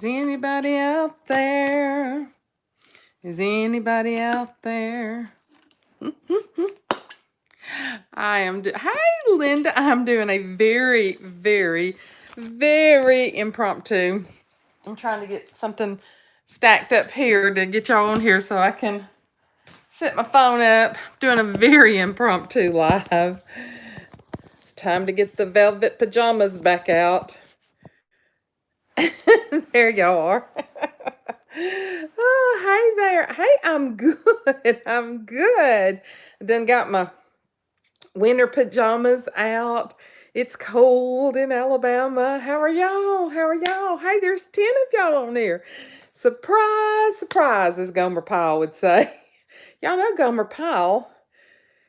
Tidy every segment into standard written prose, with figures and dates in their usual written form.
Is anybody out there? Is anybody out there? Hey, Linda. I'm doing a very, very, very impromptu. I'm trying to get something stacked up here to get y'all on here so I can set my phone up. Doing a very impromptu live. It's time to get the velvet pajamas back out. There y'all are. Oh, hey there. Hey, I'm good. I'm good. I done got my winter pajamas out. It's cold in Alabama. How are y'all? How are y'all? Hey, there's 10 of y'all on here. Surprise, surprise, as Gomer Pyle would say. Y'all know Gomer Pyle.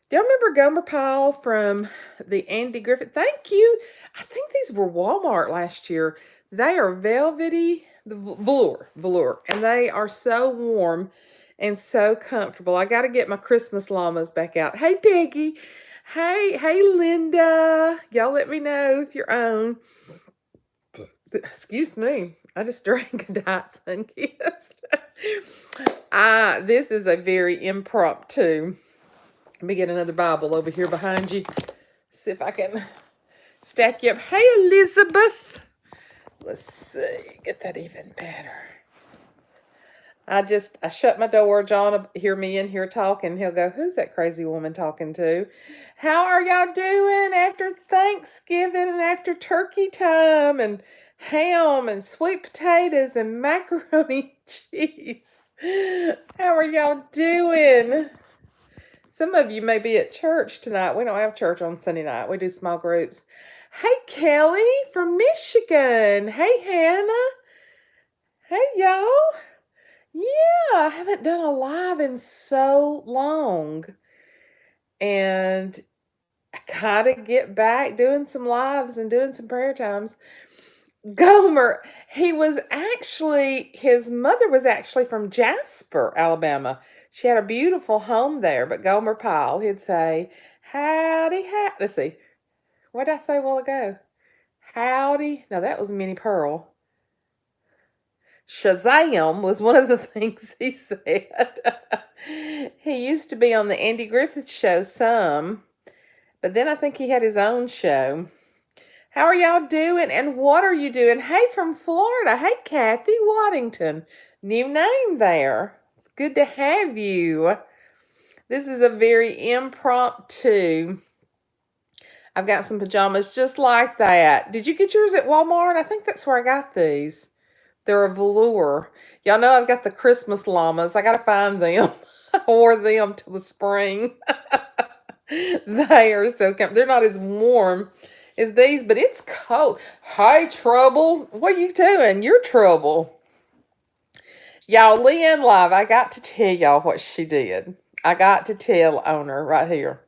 Do y'all remember Gomer Pyle from the Andy Griffith? Thank you. I think these were Walmart last year. They are velvety, the velour, and they are so warm and so comfortable. I got to get my Christmas llamas back out. Hey, Peggy. Hey, Linda. Y'all let me know if you're on. Excuse me. I just drank a Diet Sunkiss. This is a very impromptu. Let me get another Bible over here behind you. See if I can stack you up. Hey, Elizabeth. Let's see. Get that even better. I shut my door. John will hear me in here talking. He'll go, who's that crazy woman talking to? How are y'all doing after Thanksgiving and after turkey time and ham and sweet potatoes and macaroni and cheese? How are y'all doing? Some of you may be at church tonight. We don't have church on Sunday night. We do small groups. Hey, Kelly from Michigan. Hey, Hannah. Hey, y'all. Yeah, I haven't done a live in so long. And I gotta get back doing some lives and doing some prayer times. Gomer, his mother was actually from Jasper, Alabama. She had a beautiful home there, but Gomer Pyle, he'd say, howdy, let's see. What did I say a while ago? Howdy. No, that was Minnie Pearl. Shazam was one of the things he said. He used to be on the Andy Griffith show some, but then I think he had his own show. How are y'all doing? And what are you doing? Hey, from Florida. Hey, Kathy Waddington. New name there. It's good to have you. This is a very impromptu. I've got some pajamas just like that. Did you get yours at Walmart? I think that's where I got these. They're a velour. Y'all know I've got the Christmas llamas. I got to find them. I wore them till the spring. They are so comfortable. They're not as warm as these, but it's cold. Hey, Trouble. What are you doing? You're Trouble. Y'all, Leanne Live, I got to tell y'all what she did. I got to tell on her right here.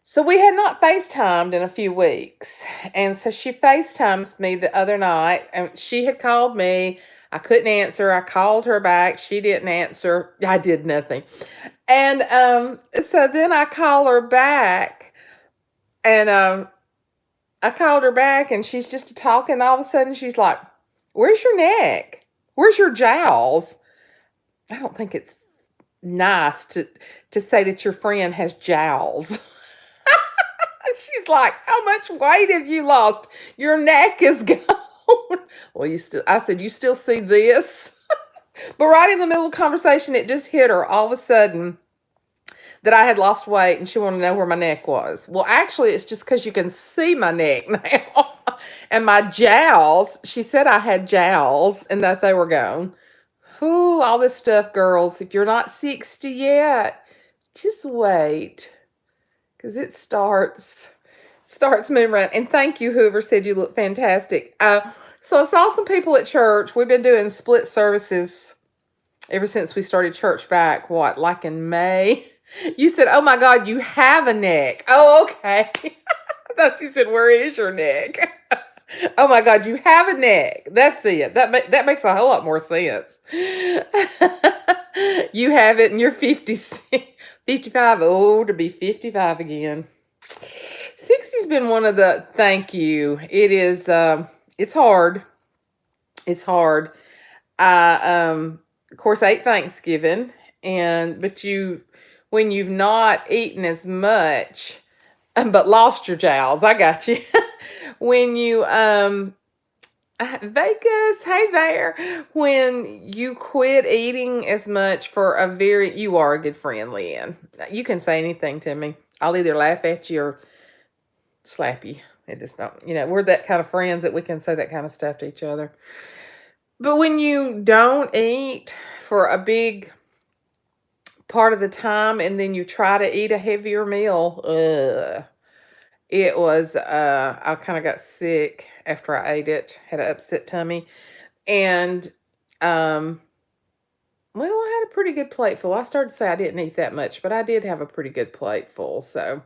So we had not FaceTimed in a few weeks. And so she FaceTimes me the other night. And she had called me. I couldn't answer. I called her back. She didn't answer. I did nothing. And so then I call her back. And I called her back. And she's just talking. All of a sudden, she's like, where's your neck? Where's your jowls? I don't think it's nice to say that your friend has jowls. She's like, how much weight have you lost? Your neck is gone. Well, I said, you still see this? But right in the middle of the conversation, it just hit her all of a sudden that I had lost weight and she wanted to know where my neck was. Well, actually, it's just because you can see my neck now. And my jowls, she said I had jowls and that they were gone. Ooh, all this stuff, girls. If you're not 60 yet, just wait. Because it starts moving around. And thank you, whoever said you look fantastic. So I saw some people at church. We've been doing split services ever since we started church back, like in May. You said, oh my God, you have a neck. Oh, okay. I thought you said, where is your neck? Oh my God, you have a neck. That's it. That makes a whole lot more sense. You have it and you're 55. Oh, to be 55 again. 60's been one of the, thank you. It is, it's hard. It's hard. I of course ate Thanksgiving, but when you've not eaten as much but lost your jowls, I got you. When you Vegas, hey there. When you quit eating as much for you are a good friend, Leanne. You can say anything to me. I'll either laugh at you or slap you. It just don't, we're that kind of friends that we can say that kind of stuff to each other. But when you don't eat for a big part of the time and then you try to eat a heavier meal, it was, I kind of got sick after I ate it, had an upset tummy. And, um, well, I had a pretty good plate full. I started to say I didn't eat that much, but I did have a pretty good plate full. So,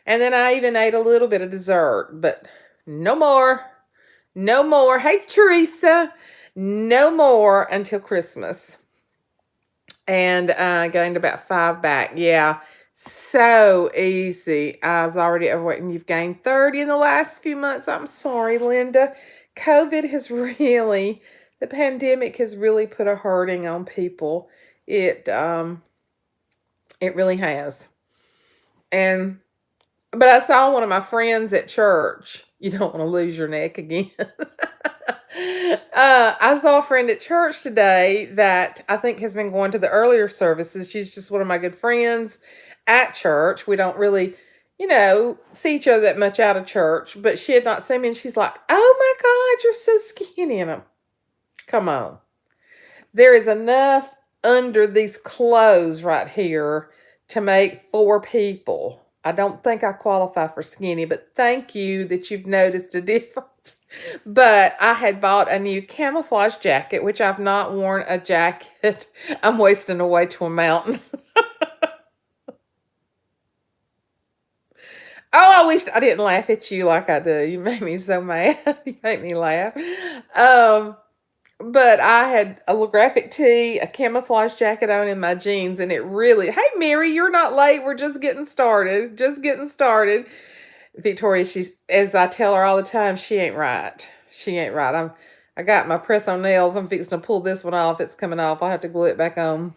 and then I even ate a little bit of dessert, but no more. No more. Hey, Teresa. No more until Christmas. And gained about 5 back. Yeah. So easy. I was already overweight and you've gained 30 in the last few months. I'm sorry, Linda. COVID has really, the pandemic has really put a hurting on people. It really has. But I saw one of my friends at church. You don't want to lose your neck again. I saw a friend at church today that I think has been going to the earlier services. She's just one of my good friends at church. We don't really, see each other that much out of church, but she had not seen me and she's like, "Oh my God, you're so skinny." And I'm, come on. There is enough under these clothes right here to make 4 people. I don't think I qualify for skinny, but thank you that you've noticed a difference. But I had bought a new camouflage jacket, which I've not worn a jacket. I'm wasting away to a mountain. Oh, I wish I didn't laugh at you like I do. You made me so mad. You make me laugh. But I had a little graphic tee, a camouflage jacket on, in my jeans, and it really, hey, Mary, you're not late. We're just getting started. Just getting started. Victoria, as I tell her all the time, she ain't right. She ain't right. I got my press-on nails. I'm fixing to pull this one off. It's coming off. I'll have to glue it back on.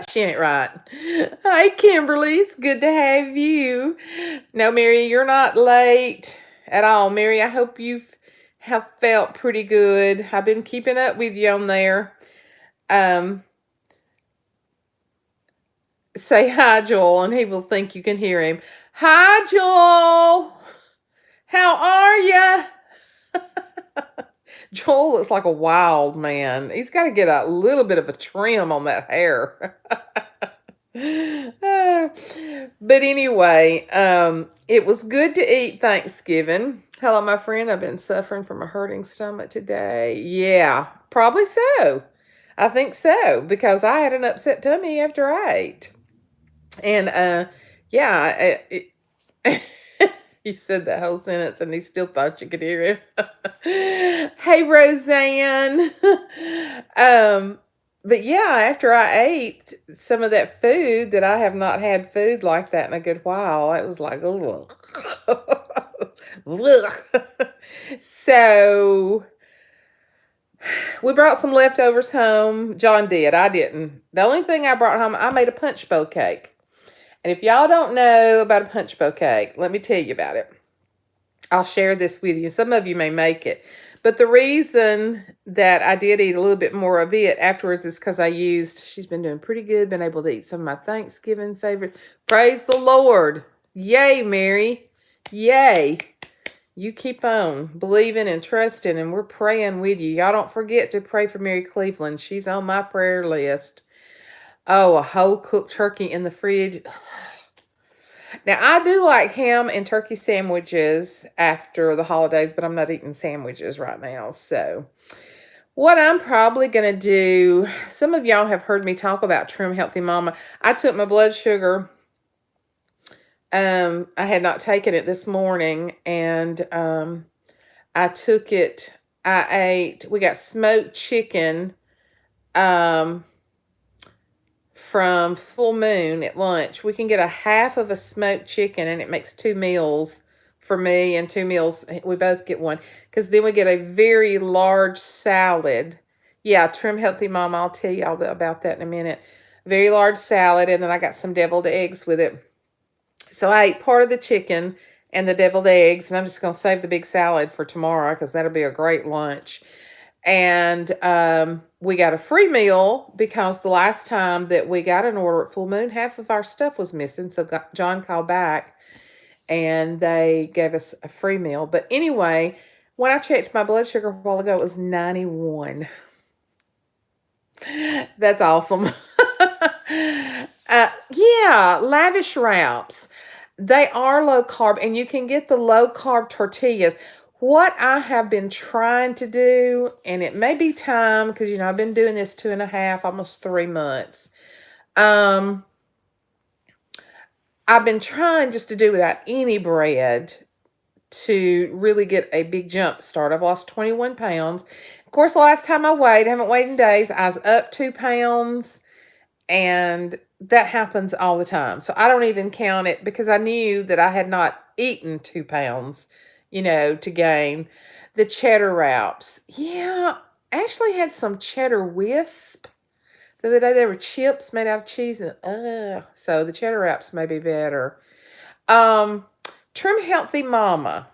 She ain't right. Hi, Kimberly. It's good to have you. No, Mary, you're not late at all. Mary, I hope have felt pretty good. I've been keeping up with you on there. Say hi, Joel, and he will think you can hear him. Hi, Joel. How are you? Joel looks like a wild man. He's got to get a little bit of a trim on that hair. But anyway, it was good to eat Thanksgiving. Hello, my friend. I've been suffering from a hurting stomach today. Yeah, probably so. I think so, because I had an upset tummy after I ate. And yeah, you said that whole sentence and he still thought you could hear him. Hey, Roseanne. But yeah, after I ate some of that food that I have not had food like that in a good while, it was like, ugh. So we brought some leftovers home. John did. I didn't. The only thing I brought home, I made a punch bowl cake. And if y'all don't know about a punch bowl cake, let me tell you about it. I'll share this with you. Some of you may make it. But the reason that I did eat a little bit more of it afterwards is because she's been doing pretty good, been able to eat some of my Thanksgiving favorites. Praise the Lord. Yay, Mary. Yay. You keep on believing and trusting, and we're praying with you. Y'all don't forget to pray for Mary Cleveland. She's on my prayer list. Oh, a whole cooked turkey in the fridge. Now, I do like ham and turkey sandwiches after the holidays, but I'm not eating sandwiches right now. So, what I'm probably going to do, some of y'all have heard me talk about Trim Healthy Mama. I took my blood sugar. I had not taken it this morning, and I took it. We got smoked chicken from Full Moon at lunch. We can get a half of a smoked chicken, and it makes 2 meals for me and 2 meals. We both get one because then we get a very large salad. Yeah, Trim Healthy Mama, I'll tell you all about that in a minute. Very large salad, and then I got some deviled eggs with it. So I ate part of the chicken and the deviled eggs, and I'm just going to save the big salad for tomorrow because that'll be a great lunch. And we got a free meal because the last time that we got an order at Full Moon, half of our stuff was missing. So John called back and they gave us a free meal. But anyway, when I checked my blood sugar a while ago, it was 91. That's awesome. Yeah, Lavish Wraps. They are low carb, and you can get the low carb tortillas. What I have been trying to do, and it may be time because, I've been doing this 2.5, almost 3 months. I've been trying just to do without any bread to really get a big jump start. I've lost 21 pounds. Of course, the last time I haven't weighed in days, I was up 2 pounds, and that happens all the time. So I don't even count it because I knew that I had not eaten 2 pounds, to gain. The cheddar wraps. Yeah, Ashley had some cheddar wisp the other day. They were chips made out of cheese, and so the cheddar wraps may be better. Trim Healthy Mama.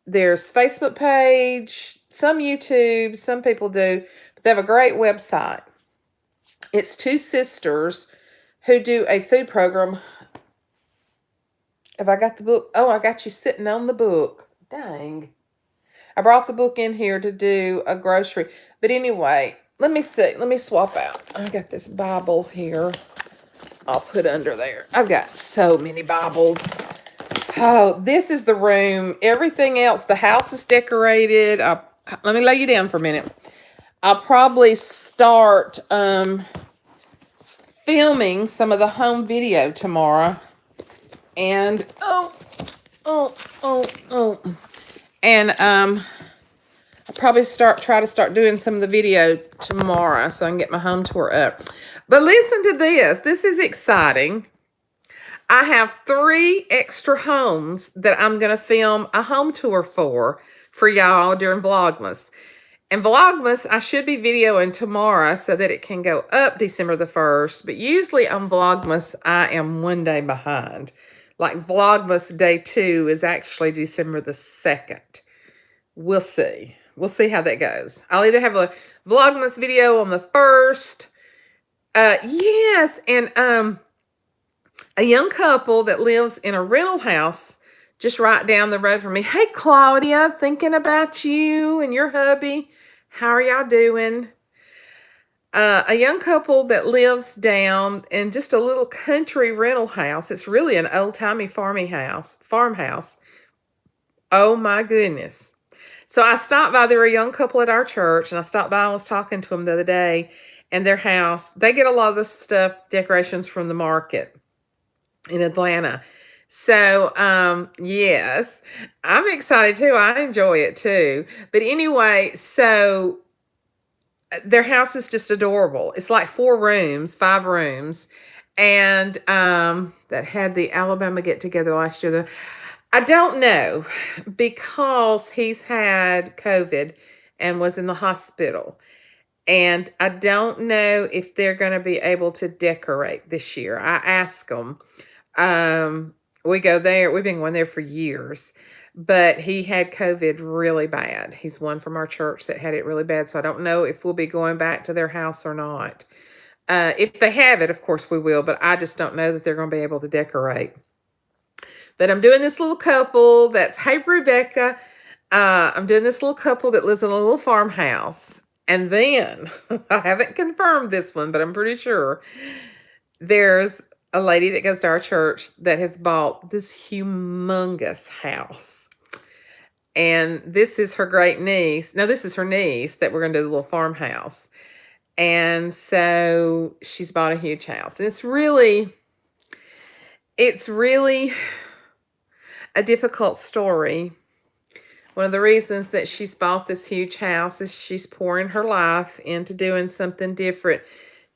There's Facebook page, some YouTube, some people do, but they have a great website. It's 2 sisters who do a food program. Have I got the book? Oh, I got you sitting on the book. Dang. I brought the book in here to do a grocery. But anyway, let me see. Let me swap out. I got this Bible here. I'll put under there. I've got so many Bibles. Oh, this is the room. Everything else, the house is decorated. Let me lay you down for a minute. I'll probably start filming some of the home video tomorrow. And and I'll probably try to start doing some of the video tomorrow so I can get my home tour up. But listen to this. This is exciting. I have 3 extra homes that I'm going to film a home tour for y'all during Vlogmas. And Vlogmas, I should be videoing tomorrow so that it can go up December the 1st. But usually on Vlogmas, I am 1 day behind. Like Vlogmas Day 2 is actually December the 2nd. We'll see. We'll see how that goes. I'll either have a Vlogmas video on the 1st. Yes, and a young couple that lives in a rental house just right down the road from me. Hey, Claudia, thinking about you and your hubby. How are y'all doing? A young couple that lives down in just a little country rental house. It's really an old-timey farmhouse. Oh, my goodness. So I stopped by. They were a young couple at our church, and I stopped by and was talking to them the other day. And their house, they get a lot of the stuff, decorations from the market in Atlanta. So, yes, I'm excited too. I enjoy it too. But anyway, so their house is just adorable. It's like 5 rooms. And that had the Alabama get together last year. I don't know because he's had COVID and was in the hospital. And I don't know if they're going to be able to decorate this year. I asked them. We go there. We've been going there for years. But he had COVID really bad. He's one from our church that had it really bad. So I don't know if we'll be going back to their house or not. If they have it, of course we will. But I just don't know that they're going to be able to decorate. But I'm doing this little couple that's, hey, Rebecca. I'm doing this little couple that lives in a little farmhouse. And then, I haven't confirmed this one, but I'm pretty sure, there's a lady that goes to our church that has bought this humongous house. And this is her great niece. No, this is her niece that we're going to do the little farmhouse. And so she's bought a huge house. And it's really a difficult story. One of the reasons that she's bought this huge house is she's pouring her life into doing something different.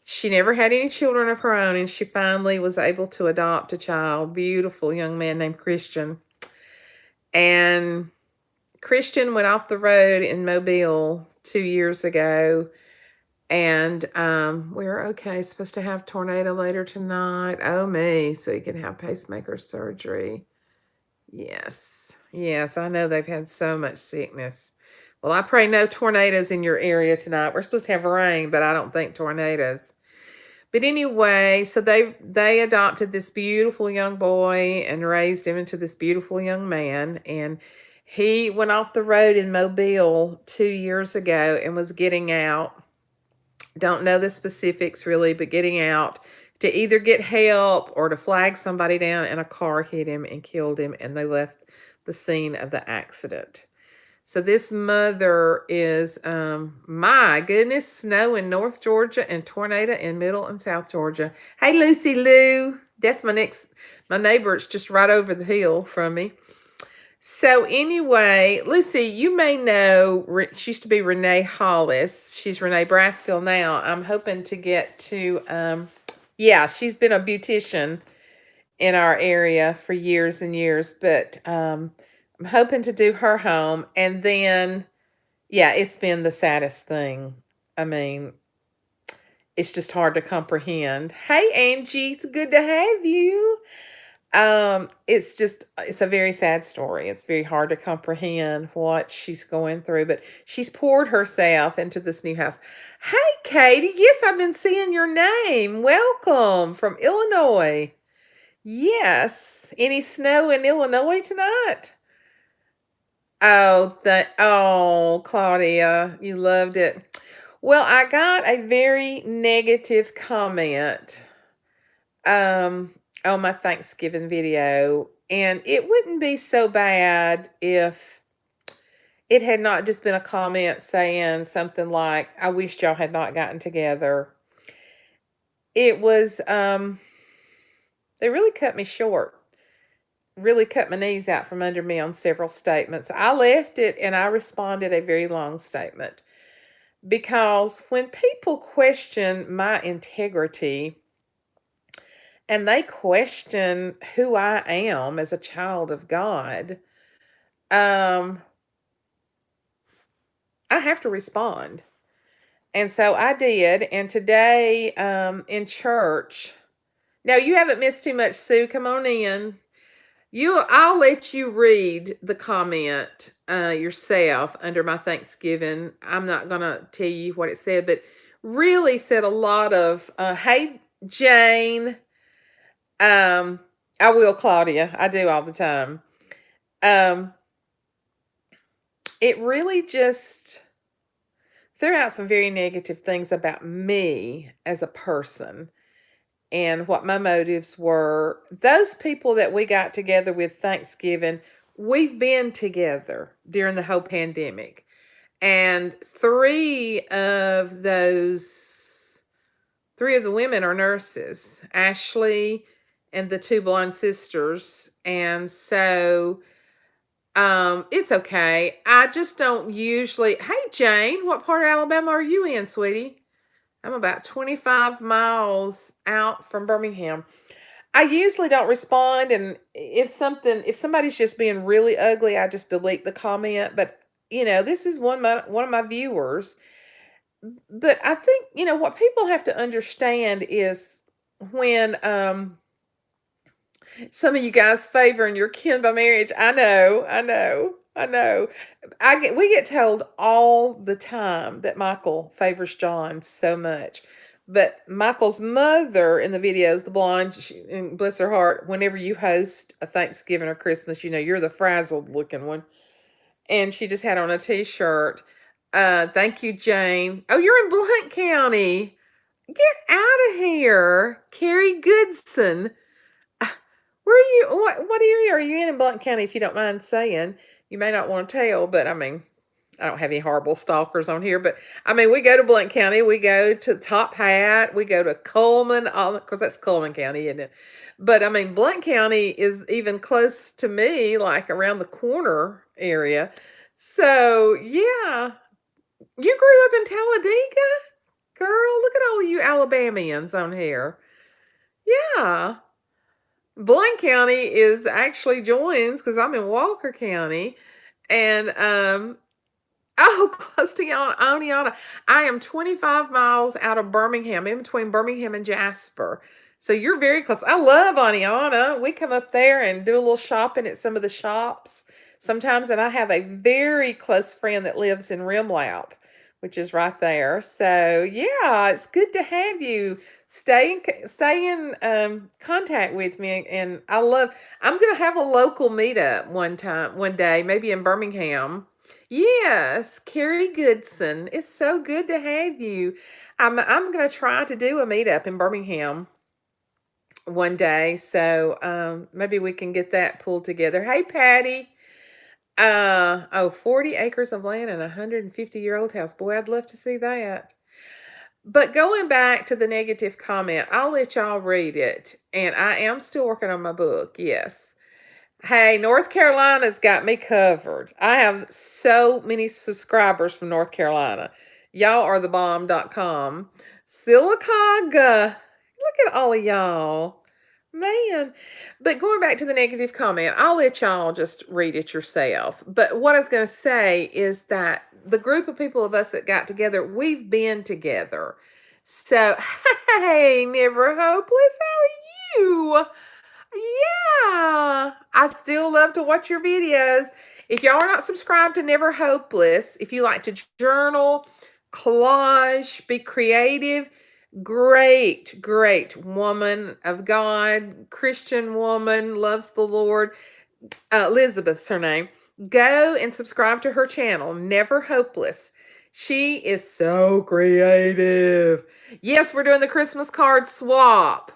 She never had any children of her own, and she finally was able to adopt a child, beautiful young man named Christian. And Christian went off the road in Mobile 2 years ago. And we're okay. Supposed to have tornado later tonight. Oh me, so he can have pacemaker surgery. Yes. Yes, I know they've had so much sickness. Well, I pray no tornadoes in your area tonight. We're supposed to have rain, but I don't think tornadoes. But anyway, so they adopted this beautiful young boy and raised him into this beautiful young man. And he went off the road in Mobile 2 years ago and was getting out. Don't know the specifics really, but getting out to either get help or to flag somebody down, and a car hit him and killed him, and they left the scene of the accident. So this mother is, my goodness, snow in North Georgia and tornado in Middle and South Georgia. Hey, Lucy Lou. That's my neighbor. It's just right over the hill from me. So anyway, Lucy, you may know, she used to be Renee Hollis. She's Renee Brassfield now. I'm hoping to get to, yeah, she's been a beautician in our area for years and years, but I'm hoping to do her home. And then, yeah, it's been the saddest thing. I mean, it's just hard to comprehend. Hey, Angie, it's good to have you. It's a very sad story. It's very hard to comprehend what she's going through, but she's poured herself into this new house. Hey, Katie. Yes, I've been seeing your name. Welcome from Illinois. Yes. Any snow in Illinois tonight? Oh, Claudia, you loved it. Well, I got a very negative comment on my Thanksgiving video, and it wouldn't be so bad if it had not just been a comment saying something like, I wish y'all had not gotten together. It was, they really cut me short, really cut my knees out from under me on several statements. I left it and I responded a very long statement, because when people question my integrity and they question who I am as a child of God, I have to respond. And so I did. And today, in church, now you haven't missed too much, Sue. Come on in. I'll let you read the comment yourself under my Thanksgiving. I'm not gonna tell you what it said, but really said a lot of hey, Jane. I will, Claudia. I do all the time. It really just threw out some very negative things about me as a person and what my motives were. Those people that we got together with Thanksgiving, we've been together during the whole pandemic. And three of the women are nurses, Ashley and the two blonde sisters. And so it's okay. I just don't usually. Hey, Jane, what part of Alabama are you in, sweetie? I'm about 25 miles out from Birmingham. I usually don't respond, and if somebody's just being really ugly, I just delete the comment. But this is one of my viewers. But I think what people have to understand is when some of you guys favoring your kin by marriage. I know. We get told all the time that Michael favors John so much. But Michael's mother in the videos, the blonde, and bless her heart, whenever you host a Thanksgiving or Christmas, you're the frazzled looking one. And she just had on a t-shirt. Thank you, Jane. Oh, you're in Blount County. Get out of here. Carrie Goodson. Where are you? What area are you in Blount County, if you don't mind saying? You may not want to tell, but I mean, I don't have any horrible stalkers on here, but I mean, we go to Blount County, we go to Top Hat, we go to Coleman, of course that's Coleman County, isn't it? But I mean, Blount County is even close to me, like around the corner area. So yeah, you grew up in Talladega? Girl, look at all of you Alabamians on here. Yeah. Blaine County is actually joins because I'm in Walker County, and oh, close to Oneonta. I am 25 miles out of Birmingham, in between Birmingham and Jasper. So you're very close. I love Oneonta. We come up there and do a little shopping at some of the shops sometimes, and I have a very close friend that lives in Rimlap, which is right there. So yeah, it's good to have you. Stay in contact with me, and I love. I'm gonna have a local meetup one day, maybe in Birmingham. Yes, Carrie Goodson. It's so good to have you. I'm gonna try to do a meetup in Birmingham one day, so maybe we can get that pulled together. Hey, Patty. 40 acres of land and a 150-year-old house. Boy, I'd love to see that. But going back to the negative comment, I'll let y'all read it. And I am still working on my book. Yes. Hey, North Carolina's got me covered. I have so many subscribers from North Carolina. Y'all are the bomb.com. Silicaga. Look at all of y'all. Man. But going back to the negative comment, I'll let y'all just read it yourself. But what I was going to say is that the group of people of us that got together, we've been together. So, hey, Never Hopeless, how are you? Yeah, I still love to watch your videos. If y'all are not subscribed to Never Hopeless, if you like to journal, collage, be creative, great woman of God, Christian woman, loves the Lord. Elizabeth's her name. Go and subscribe to her channel, Never Hopeless. She is so creative. Yes, we're doing the Christmas card swap.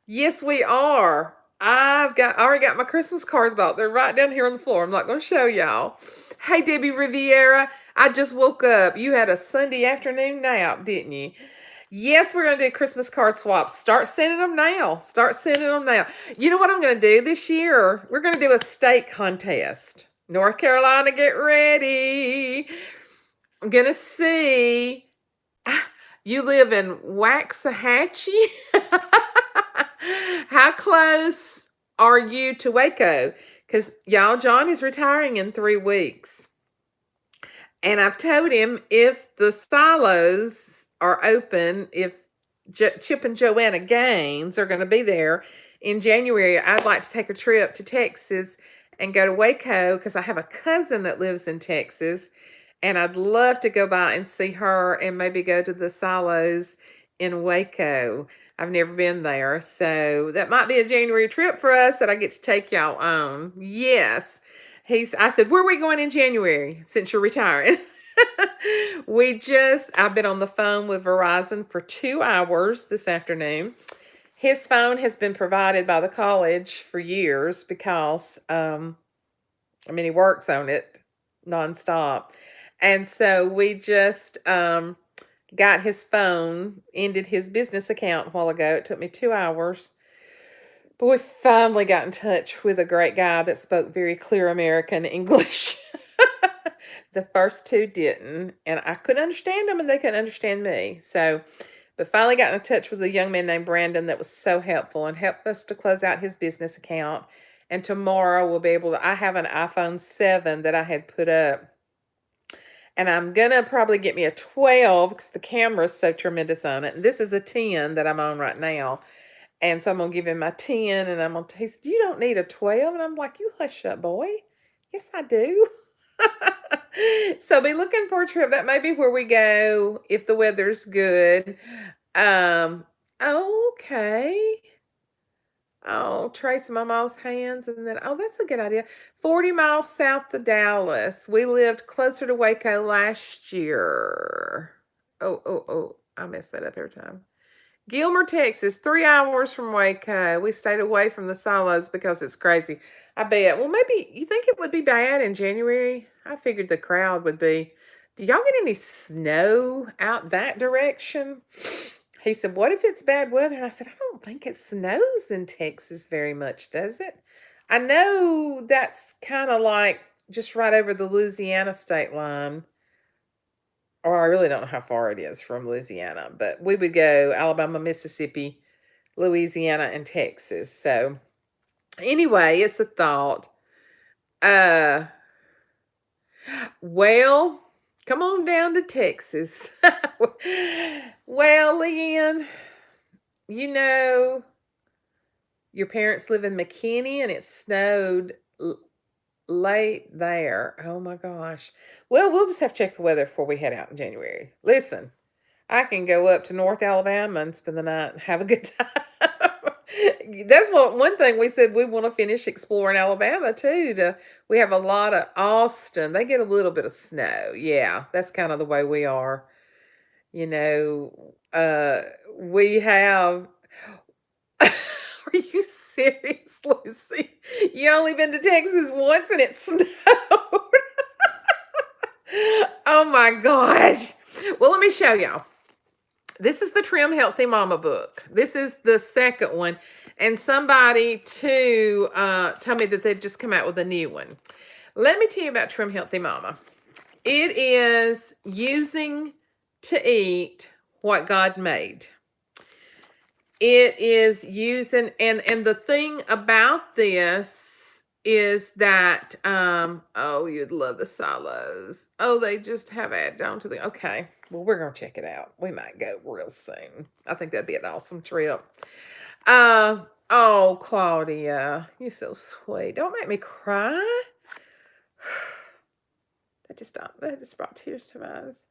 Yes, we are. I already got my Christmas cards bought. They're right down here on the floor. I'm not going to show y'all. Hey, Debbie Riviera. I just woke up. You had a Sunday afternoon nap, didn't you? Yes, we're going to do Christmas card swaps. Start sending them now. Start sending them now. You know what I'm going to do this year? We're going to do a state contest. North Carolina, get ready. I'm going to see. You live in Waxahachie? How close are you to Waco? Because y'all, John is retiring in 3 weeks. And I've told him if the silos are open, if Chip and Joanna Gaines are going to be there in January, I'd like to take a trip to Texas and go to Waco because I have a cousin that lives in Texas. And I'd love to go by and see her and maybe go to the silos in Waco. I've never been there. So that might be a January trip for us that I get to take y'all on. Yes. I said, where are we going in January since you're retiring? I've been on the phone with Verizon for 2 hours this afternoon. His phone has been provided by the college for years because, he works on it nonstop. And so we just got his phone, ended his business account a while ago. It took me 2 hours. But we finally got in touch with a great guy that spoke very clear American English. The first 2 didn't. And I couldn't understand them and they couldn't understand me. But finally got in touch with a young man named Brandon that was so helpful and helped us to close out his business account. And tomorrow we'll be able to, I have an iPhone 7 that I had put up. And I'm going to probably get me a 12 because the camera is so tremendous on it. And this is a 10 that I'm on right now. And so I'm going to give him my 10 and he said, you don't need a 12. And I'm like, you hush up, boy. Yes, I do. So be looking for a trip. That may be where we go if the weather's good. Okay. Oh, trace Mama's hands and then, that's a good idea. 40 miles south of Dallas. We lived closer to Waco last year. I mess that up every time. Gilmer, Texas, 3 hours from Waco. We stayed away from the silos because it's crazy. I bet. Well, maybe you think it would be bad in January? I figured the crowd would be. Do y'all get any snow out that direction? He said, what if it's bad weather? And I said, I don't think it snows in Texas very much, does it? I know that's kind of like just right over the Louisiana state line. Or I really don't know how far it is from Louisiana, but we would go Alabama, Mississippi, Louisiana, and Texas. So Anyway, it's a thought. Uh, well, come on down to Texas. Well, Leanne, you know, your parents live in McKinney and it snowed late there. Oh my gosh. Well, we'll just have to check the weather before we head out in January. Listen, I can go up to North Alabama and spend the night and have a good time. That's what one thing we said we want to finish exploring Alabama too. We have a lot of Austin. They get a little bit of snow. Yeah, that's kind of the way we are. You know, we have. Are you serious, Lucy? You only been to Texas once and it snowed. Oh my gosh. Well, let me show y'all. This is the Trim Healthy Mama book. This is the second one. And somebody too told me that they'd just come out with a new one. Let me tell you about Trim Healthy Mama. It is using to eat what God made. It is using, and the thing about this is that, oh, you'd love the silos. Oh, they just have added on to the, okay. Well, we're going to check it out. We might go real soon. I think that'd be an awesome trip. Oh, Claudia, you're so sweet. Don't make me cry. That just brought tears to my eyes.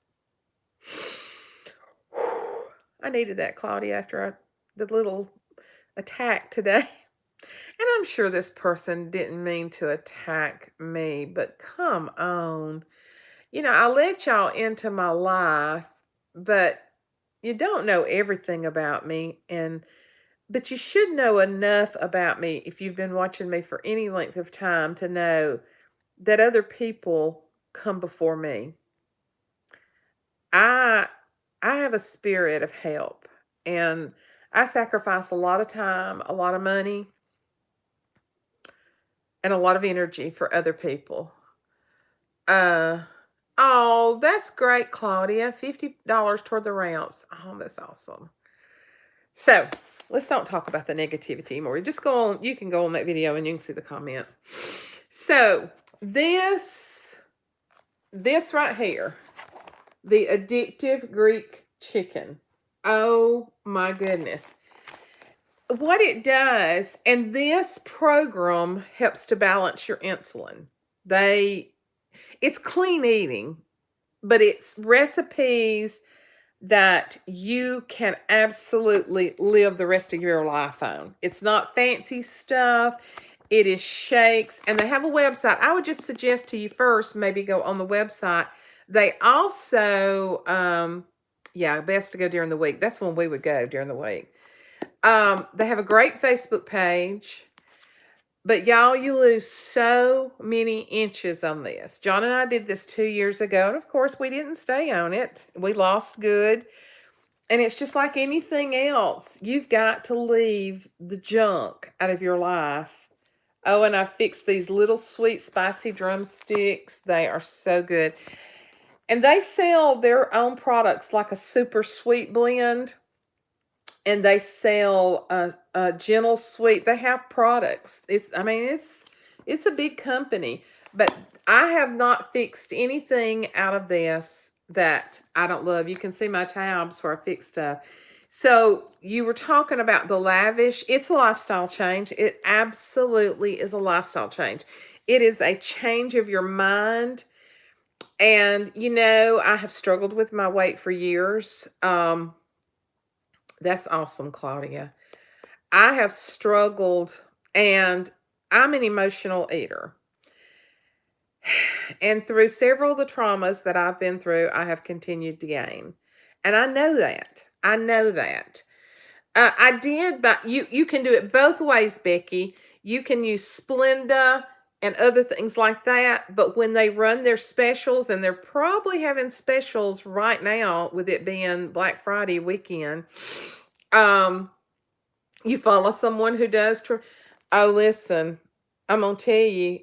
I needed that, Claudia, after the little attack today. And I'm sure this person didn't mean to attack me, but come on. You know, I let y'all into my life, but you don't know everything about me, but you should know enough about me if you've been watching me for any length of time to know that other people come before me. I have a spirit of help, and I sacrifice a lot of time, a lot of money, and a lot of energy for other people. Oh, that's great, Claudia. $50 toward the ramps. Oh, that's awesome. So let's don't talk about the negativity anymore. Just go on, you can go on that video and you can see the comment. So this right here, the addictive Greek chicken. Oh my goodness. What it does, and this program helps to balance your insulin. It's clean eating, but it's recipes that you can absolutely live the rest of your life on. It's not fancy stuff. It is shakes, and they have a website. I would just suggest to you first, maybe go on the website. They also, yeah, best to go during the week. That's when we would go, during the week. They have a great Facebook page. But y'all, you lose so many inches on this. John and I did this 2 years ago, and of course we didn't stay on it. We lost good. And it's just like anything else. You've got to leave the junk out of your life. Oh, and I fixed these little sweet spicy drumsticks. They are so good. And they sell their own products like a super sweet blend. And they sell a gentle sweet. They have products. It's a big company, but I have not fixed anything out of this that I don't love. You can see my tabs where I fixed stuff. So you were talking about the lavish. It's a lifestyle change. It absolutely is a lifestyle change. It is a change of your mind. And, you know, I have struggled with my weight for years. That's awesome, Claudia. I have struggled, and I'm an emotional eater. And through several of the traumas that I've been through, I have continued to gain. And I know that. I know that. I did, but you can do it both ways, Becky. You can use Splenda and other things like that. But when they run their specials, and they're probably having specials right now with it being Black Friday weekend, you follow someone who does. Oh, listen, I'm going to tell you,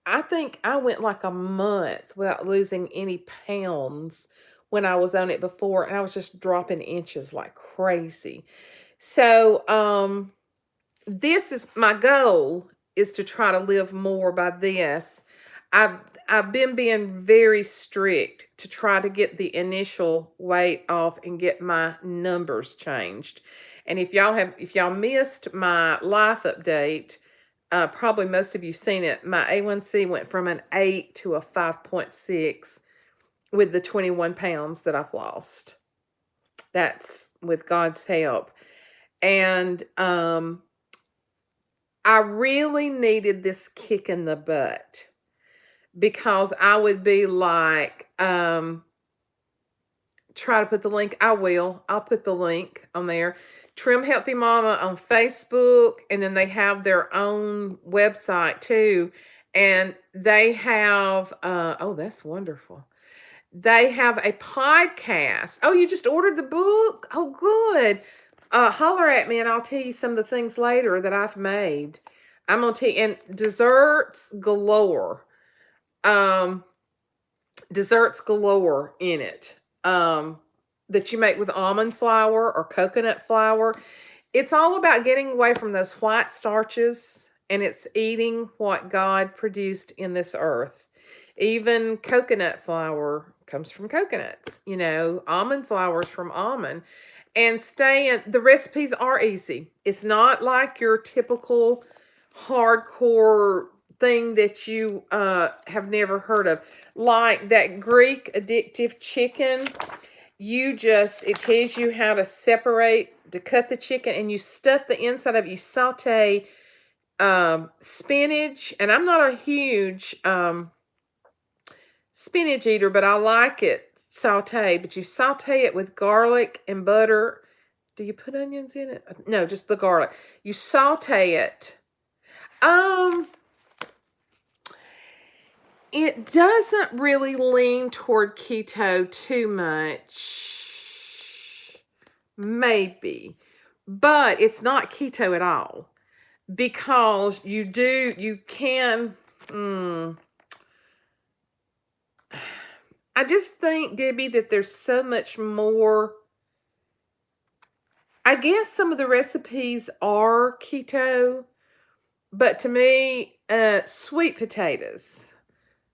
I think I went like a month without losing any pounds when I was on it before, and I was just dropping inches like crazy. So, this is my goal, is to try to live more by this. I've I've been being very strict to try to get the initial weight off and get my numbers changed. And if y'all missed my life update, probably most of you seen it. My A1C went from an 8 to a 5.6 with the 21 pounds that I've lost. That's with God's help. And I really needed this kick in the butt, because I would be like, try to put the link. I'll put the link on there. Trim Healthy Mama on Facebook, and then they have their own website too. And they have, oh, that's wonderful. They have a podcast. Oh, you just ordered the book? Oh, good. Holler at me and I'll tell you some of the things later that I've made. I'm gonna tell you, and desserts galore. Desserts galore in it. That you make with almond flour or coconut flour. It's all about getting away from those white starches, and it's eating what God produced in this earth. Even coconut flour comes from coconuts, almond flour is from almond. And the recipes are easy. It's not like your typical hardcore thing that you have never heard of. Like that Greek addictive chicken, it tells you how to cut the chicken, and you stuff the inside of it. You saute spinach, and I'm not a huge spinach eater, but I like it sauteed. But you saute it with garlic and butter. Do you put onions in it? No, just the garlic. You saute it. It doesn't really lean toward keto too much. Maybe. But it's not keto at all. Because you can... I just think, Debbie, that there's so much more. I guess some of the recipes are keto, but to me, sweet potatoes,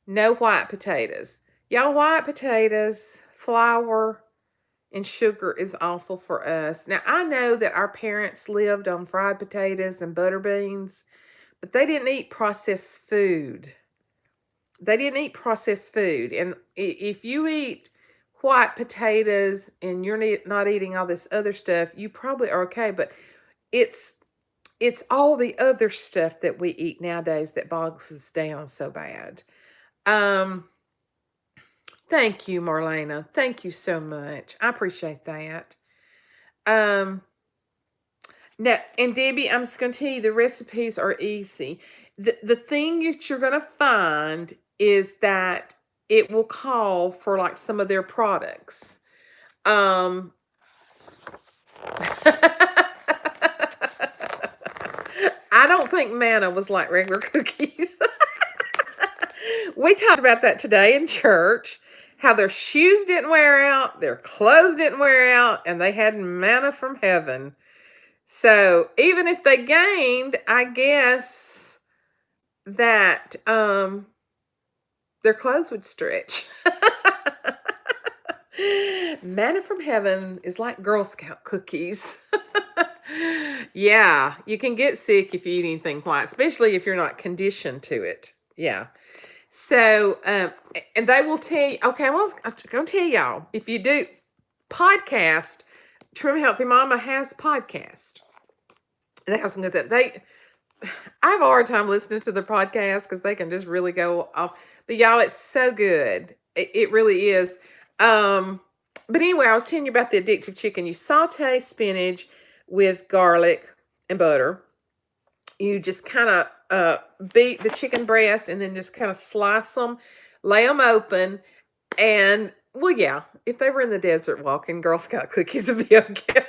no white potatoes. Y'all, white potatoes, flour, and sugar is awful for us. Now, I know that our parents lived on fried potatoes and butter beans, but they didn't eat processed food. They didn't eat processed food. And if you eat white potatoes and you're not eating all this other stuff, you probably are okay. But it's all the other stuff that we eat nowadays that bogs us down so bad. Thank you, Marlena. Thank you so much. I appreciate that. Now, and Debbie, I'm just going to tell you, the recipes are easy. The thing that you're going to find is that it will call for like some of their products. I don't think manna was like regular cookies. We talked about that today in church, how their shoes didn't wear out, their clothes didn't wear out, and they had manna from heaven. So even if they gained, I guess that their clothes would stretch. Manna from heaven is like Girl Scout cookies. Yeah, you can get sick if you eat anything white, especially if you're not conditioned to it. Yeah. So, and they will tell you, okay, I'm going to tell y'all, if you do podcast, Trim Healthy Mama has podcast. They have some good stuff. I have a hard time listening to the podcast because they can just really go off. But y'all, it's so good. It really is. But anyway, I was telling you about the addictive chicken. You saute spinach with garlic and butter. You just kind of beat the chicken breast and then just kind of slice them, lay them open. And, well, yeah, if they were in the desert walking, Girl Scout cookies would be okay.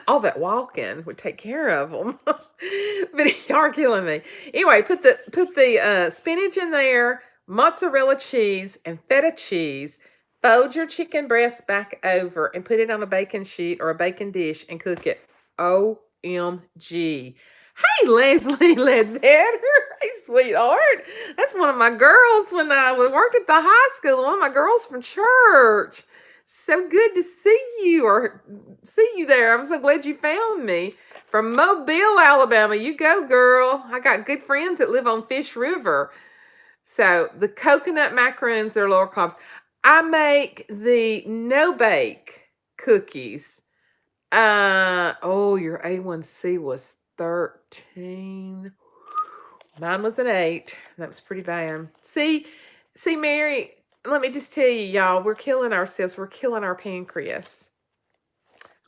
All that walking would take care of them. But y'all are killing me. Anyway, put the spinach in there, mozzarella cheese, and feta cheese. Fold your chicken breast back over and put it on a baking sheet or a baking dish and cook it. Oh OMG. Hey, Leslie Ledbetter. Hey, sweetheart. That's one of my girls when I worked at the high school. One of my girls from church. So good to see you or see you there. I'm so glad you found me. From Mobile, Alabama. You go, girl. I got good friends that live on Fish River. So the coconut macaroons, they're lower carbs. I make the no bake cookies. Oh, your A1C was 13. Mine was an 8. That was pretty bad. See, Mary, let me just tell you, y'all, we're killing ourselves. We're killing our pancreas.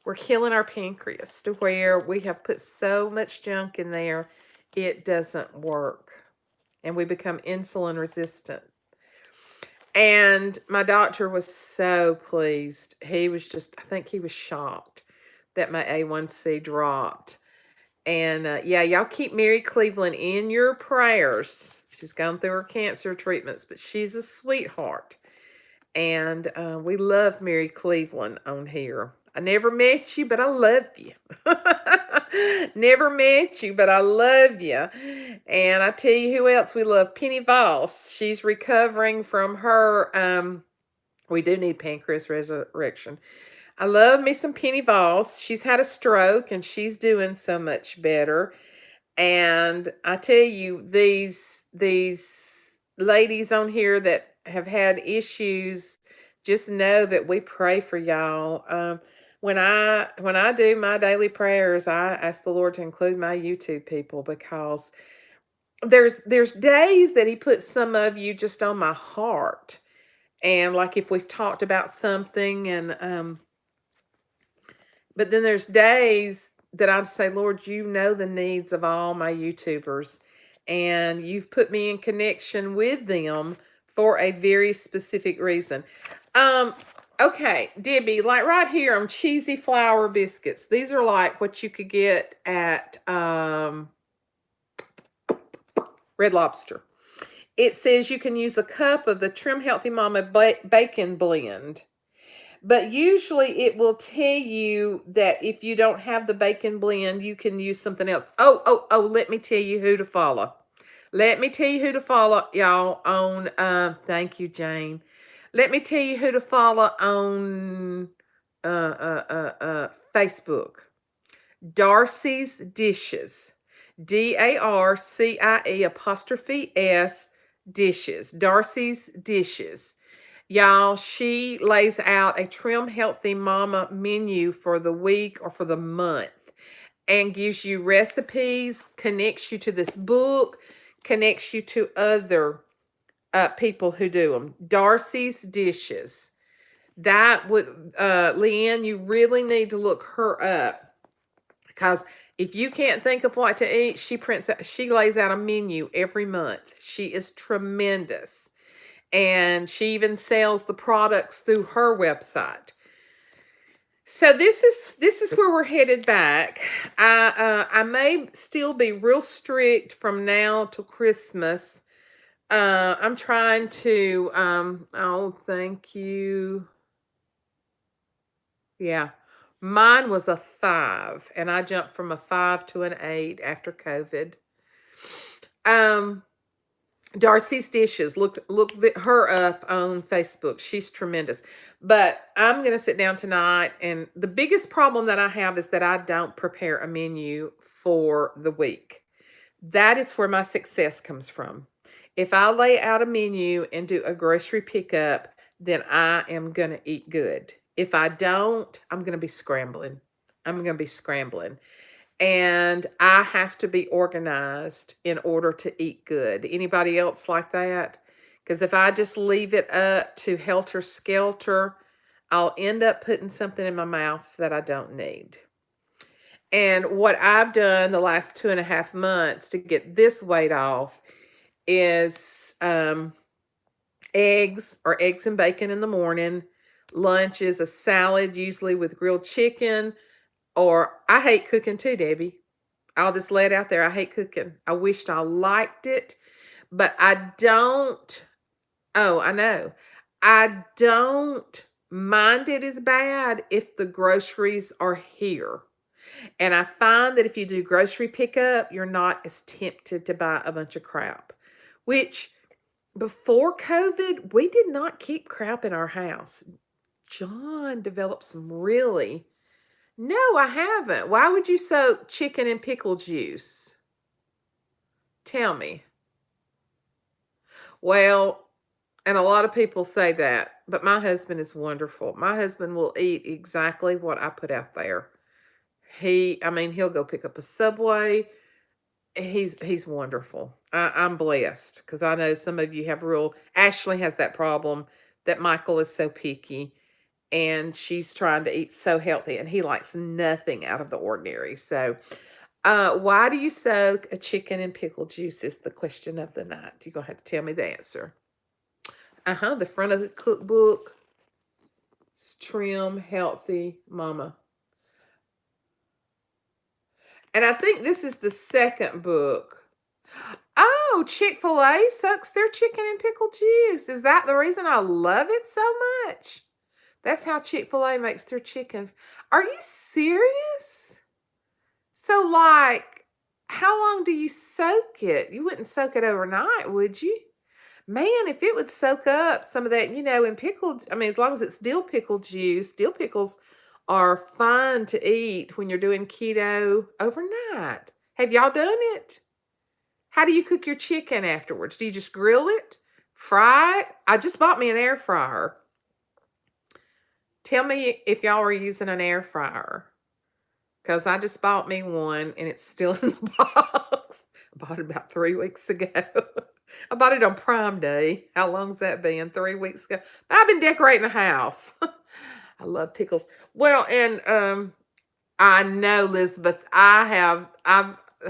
We're killing our pancreas to where we have put so much junk in there, it doesn't work. And we become insulin resistant. And my doctor was so pleased. He was just, I think he was shocked that my A1C dropped. And yeah, y'all keep Mary Cleveland in your prayers. She's gone through her cancer treatments, but she's a sweetheart. And we love Mary Cleveland on here. I never met you, but I love you. Never met you, but I love you. And I tell you who else we love, Penny Voss. She's recovering from her, we do need pancreas resurrection. I love me some Penny Voss. She's had a stroke and she's doing so much better. And I tell you, these ladies on here that have had issues, just know that we pray for y'all. When I do my daily prayers, I ask the Lord to include my YouTube people, because there's days that He puts some of you just on my heart, and like if we've talked about something, and but then there's days that I say, Lord, you know the needs of all my YouTubers, and you've put me in connection with them for a very specific reason. Okay, Debbie, like right here on cheesy flour biscuits. These are like what you could get at Red Lobster. It says you can use a cup of the Trim Healthy Mama bacon blend. But usually it will tell you that if you don't have the bacon blend, you can use something else. Oh, let me tell you who to follow. Let me tell you who to follow, y'all, on, thank you, Jane. Let me tell you who to follow on Facebook. Darcy's Dishes. DARCIE''S Dishes. Darcy's Dishes. Y'all, she lays out a Trim Healthy Mama menu for the week or for the month and gives you recipes, connects you to this book, connects you to other people who do them. Darcy's Dishes. That would, Leanne, you really need to look her up, because if you can't think of what to eat, she lays out a menu every month. She is tremendous. And she even sells the products through her website. So this is where we're headed back. I may still be real strict from now till Christmas. I'm trying to oh, thank you. Yeah. Mine was a 5, and I jumped from a 5 to an 8 after COVID. Darcy's Dishes. Look her up on Facebook. She's tremendous. But I'm going to sit down tonight, and the biggest problem that I have is that I don't prepare a menu for the week. That is where my success comes from. If I lay out a menu and do a grocery pickup, then I am going to eat good. If I don't, I'm going to be scrambling. And I have to be organized in order to eat good. Anybody else like that? Because if I just leave it up to helter skelter, I'll end up putting something in my mouth that I don't need. And what I've done the last 2.5 months to get this weight off is eggs and bacon in the morning. Lunch is a salad, usually with grilled chicken. Or I hate cooking too, Debbie. I'll just lay it out there. I hate cooking. I wished I liked it, but I don't. Oh, I know. I don't mind it as bad if the groceries are here. And I find that if you do grocery pickup, you're not as tempted to buy a bunch of crap. Which before COVID, we did not keep crap in our house. John developed some really. No, I haven't. Why would you soak chicken in pickle juice? Tell me. Well, and a lot of people say that, but my husband is wonderful. My husband will eat exactly what I put out there. He'll go pick up a Subway. He's wonderful. I'm blessed because I know some of you have real. Ashley has that problem that Michael is so picky, and she's trying to eat so healthy, and he likes nothing out of the ordinary. So, why do you soak a chicken in pickle juice? Is the question of the night. You're gonna have to tell me the answer. The front of the cookbook. It's trim, healthy, mama. And I think this is the second book. Oh, Chick-fil-A soaks their chicken in pickle juice. Is that the reason I love it so much? That's how Chick-fil-A makes their chicken. Are you serious? So, like, how long do you soak it? You wouldn't soak it overnight, would you? Man, if it would soak up some of that, in pickled, as long as it's dill pickle juice, dill pickles are fine to eat when you're doing keto overnight. Have y'all done it? How do you cook your chicken afterwards? Do you just grill it? Fry it? I just bought me an air fryer. Tell me if y'all are using an air fryer. Because I just bought me one and it's still in the box. I bought it about 3 weeks ago. I bought it on Prime Day. How long's that been? 3 weeks ago. I've been decorating the house. I love pickles. Well, and I know, Elizabeth, I've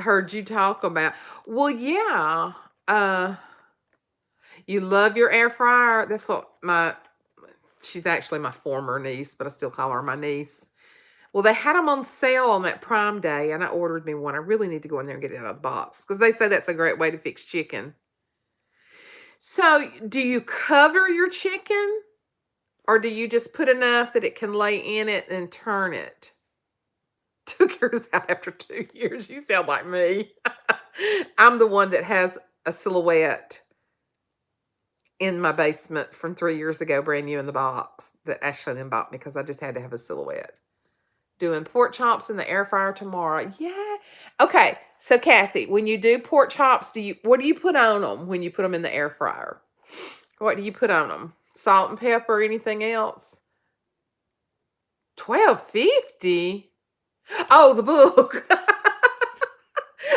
heard you talk about. Well, yeah. You love your air fryer. That's what she's actually my former niece, but I still call her my niece. Well, they had them on sale on that Prime Day, and I ordered me one. I really need to go in there and get it out of the box because they say that's a great way to fix chicken. So, do you cover your chicken, or do you just put enough that it can lay in it and turn it? Took yours out after 2 years. You sound like me. I'm the one that has a silhouette in my basement from 3 years ago, brand new in the box, that Ashley then bought me because I just had to have a silhouette. Doing pork chops in the air fryer tomorrow. Yeah. Okay. So Kathy, when you do pork chops, what do you put on them when you put them in the air fryer? What do you put on them? Salt and pepper, anything else? $12.50? Oh, the book.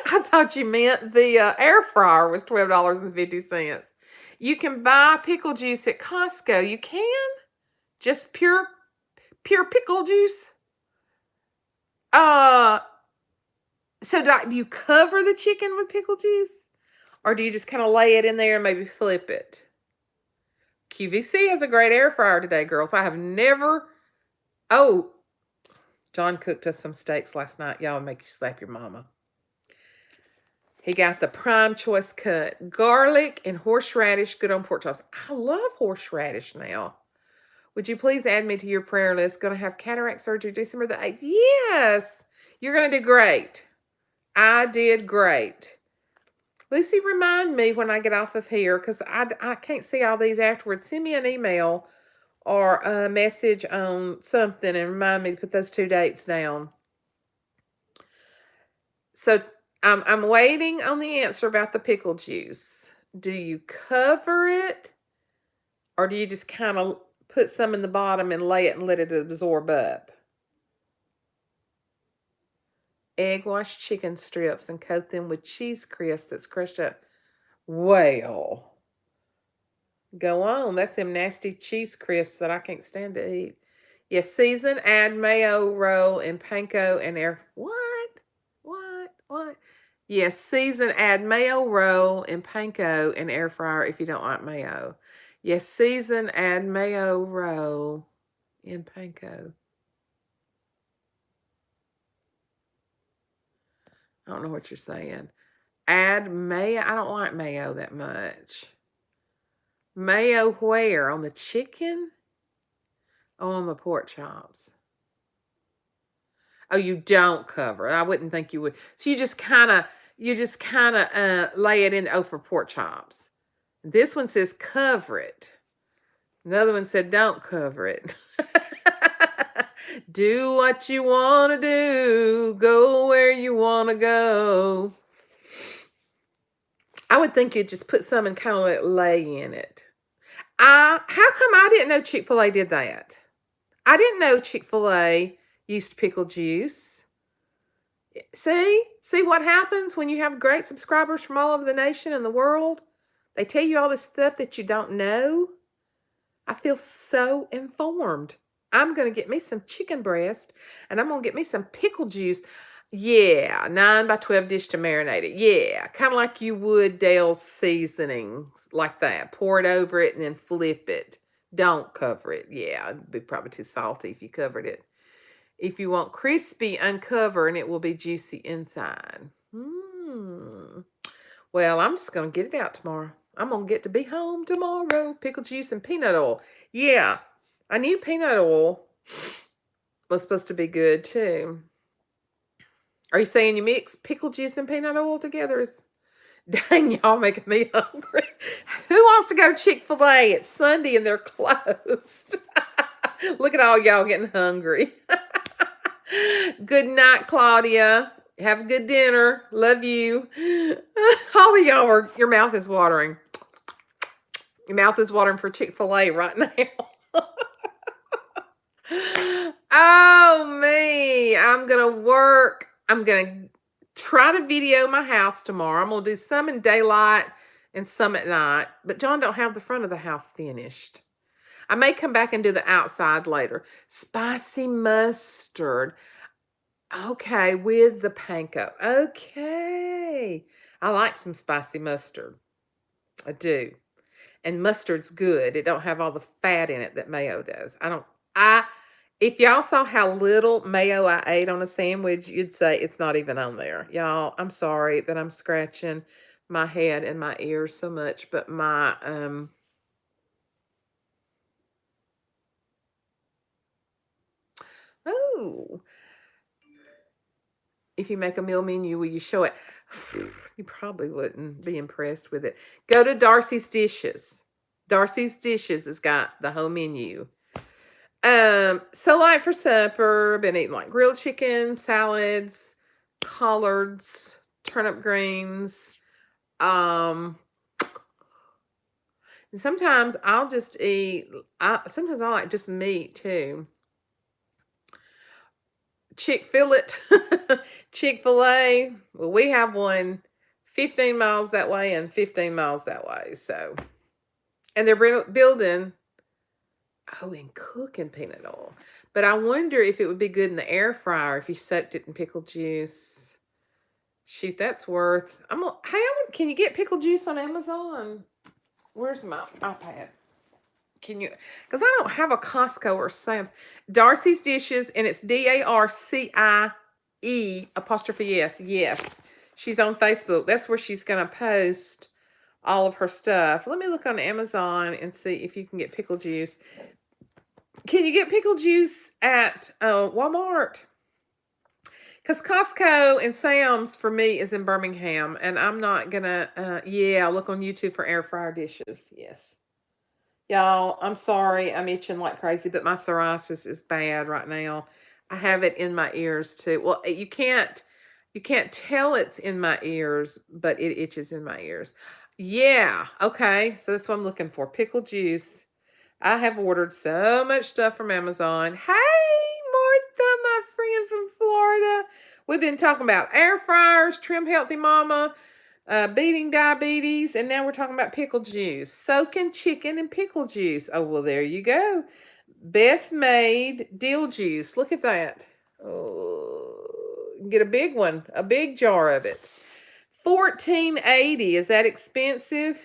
I thought you meant the air fryer was $12.50. You can buy pickle juice at Costco. You can? Just pure pickle juice? So do you cover the chicken with pickle juice? Or do you just kind of lay it in there and maybe flip it? QVC has a great air fryer today, girls. I have never... Oh, John cooked us some steaks last night. Y'all make you slap your mama. He got the prime choice cut. Garlic and horseradish, good on pork chops. I love horseradish now. Would you please add me to your prayer list? Going to have cataract surgery December the 8th. Yes, you're going to do great. I did great. Lucy, remind me when I get off of here because I can't see all these afterwards. Send me an email or a message on something and remind me to put those 2 dates down. So I'm waiting on the answer about the pickle juice. Do you cover it or do you just kind of put some in the bottom and lay it and let it absorb up? Egg wash chicken strips and coat them with cheese crisp that's crushed up. Well, go on. That's them nasty cheese crisps that I can't stand to eat. Yes, season, add mayo, roll in panko and air. What? Yes, season, add mayo, roll in panko and air fryer if you don't like mayo. Yes, season, add mayo, roll in panko. I don't know what you're saying. Add mayo. I don't like mayo that much. Mayo where? On the chicken? Oh, on the pork chops. Oh, you don't cover it. I wouldn't think you would. So you just kind of lay it in over pork chops. This one says cover it. Another one said don't cover it. Do what you want to do. Go where you want to go. I would think you'd just put some and kind of let it lay in it. How come I didn't know Chick-fil-A did that? I didn't know Chick-fil-A used pickle juice. See what happens when you have great subscribers from all over the nation and the world? They tell you all this stuff that you don't know. I feel so informed. I'm going to get me some chicken breast and I'm going to get me some pickle juice. Yeah, 9 by 12 dish to marinate it. Yeah, kind of like you would Dale's seasonings, like that. Pour it over it and then flip it. Don't cover it. Yeah, it'd be probably too salty if you covered it. If you want crispy, uncover and it will be juicy inside. Well, I'm just going to get it out tomorrow. I'm going to get to be home tomorrow. Pickle juice and peanut oil. Yeah, I knew peanut oil was supposed to be good too. Are you saying you mix pickle juice and peanut oil together? Dang, y'all making me hungry. Who wants to go to Chick-fil-A? It's Sunday and they're closed. Look at all y'all getting hungry. Good night, Claudia. Have a good dinner. Love you. All of y'all your mouth is watering. Your mouth is watering for Chick-fil-A right now. Oh, me. I'm going to work. I'm going to try to video my house tomorrow. I'm going to do some in daylight and some at night. But John don't have the front of the house finished. I may come back and do the outside later. Spicy mustard. Okay, with the panko. Okay. I like some spicy mustard. I do. And mustard's good. It don't have all the fat in it that mayo does. If y'all saw how little mayo I ate on a sandwich, you'd say it's not even on there. Y'all, I'm sorry that I'm scratching my head and my ears so much, but my oh, if you make a meal menu, will you show it? You probably wouldn't be impressed with it. Go to Darcy's Dishes. Darcy's Dishes has got the whole menu. So like for supper, been eating like grilled chicken, salads, collards, turnip greens. And sometimes I'll just eat, sometimes I like just meat too. Chick-fil-A. Well, we have one 15 miles that way and 15 miles that way. So, and they're building, and cooking peanut oil. But I wonder if it would be good in the air fryer if you soaked it in pickle juice. Shoot, that's worth. Can you get pickle juice on Amazon? Where's my iPad? Can you? Because I don't have a Costco or Sam's. Darcy's Dishes, and it's DARCIE'. Yes, she's on Facebook. That's where she's gonna post all of her stuff. Let me look on Amazon and see if you can get pickle juice. Can you get pickle juice at Walmart? Because Costco and Sam's for me is in Birmingham, and I'm not gonna. Look on YouTube for air fryer dishes. Yes. Y'all, I'm sorry. I'm itching like crazy, but my psoriasis is bad right now. I have it in my ears too. Well, you can't tell it's in my ears, but it itches in my ears. Yeah. Okay. So that's what I'm looking for. Pickle juice. I have ordered so much stuff from Amazon. Hey, Martha, my friend from Florida. We've been talking about air fryers, Trim Healthy Mama, beating diabetes, and now we're talking about pickle juice. Soaking chicken and pickle juice. Oh, well, there you go. Best made dill juice. Look at that. Oh, you can get a big one, a big jar of it. $14.80. Is that expensive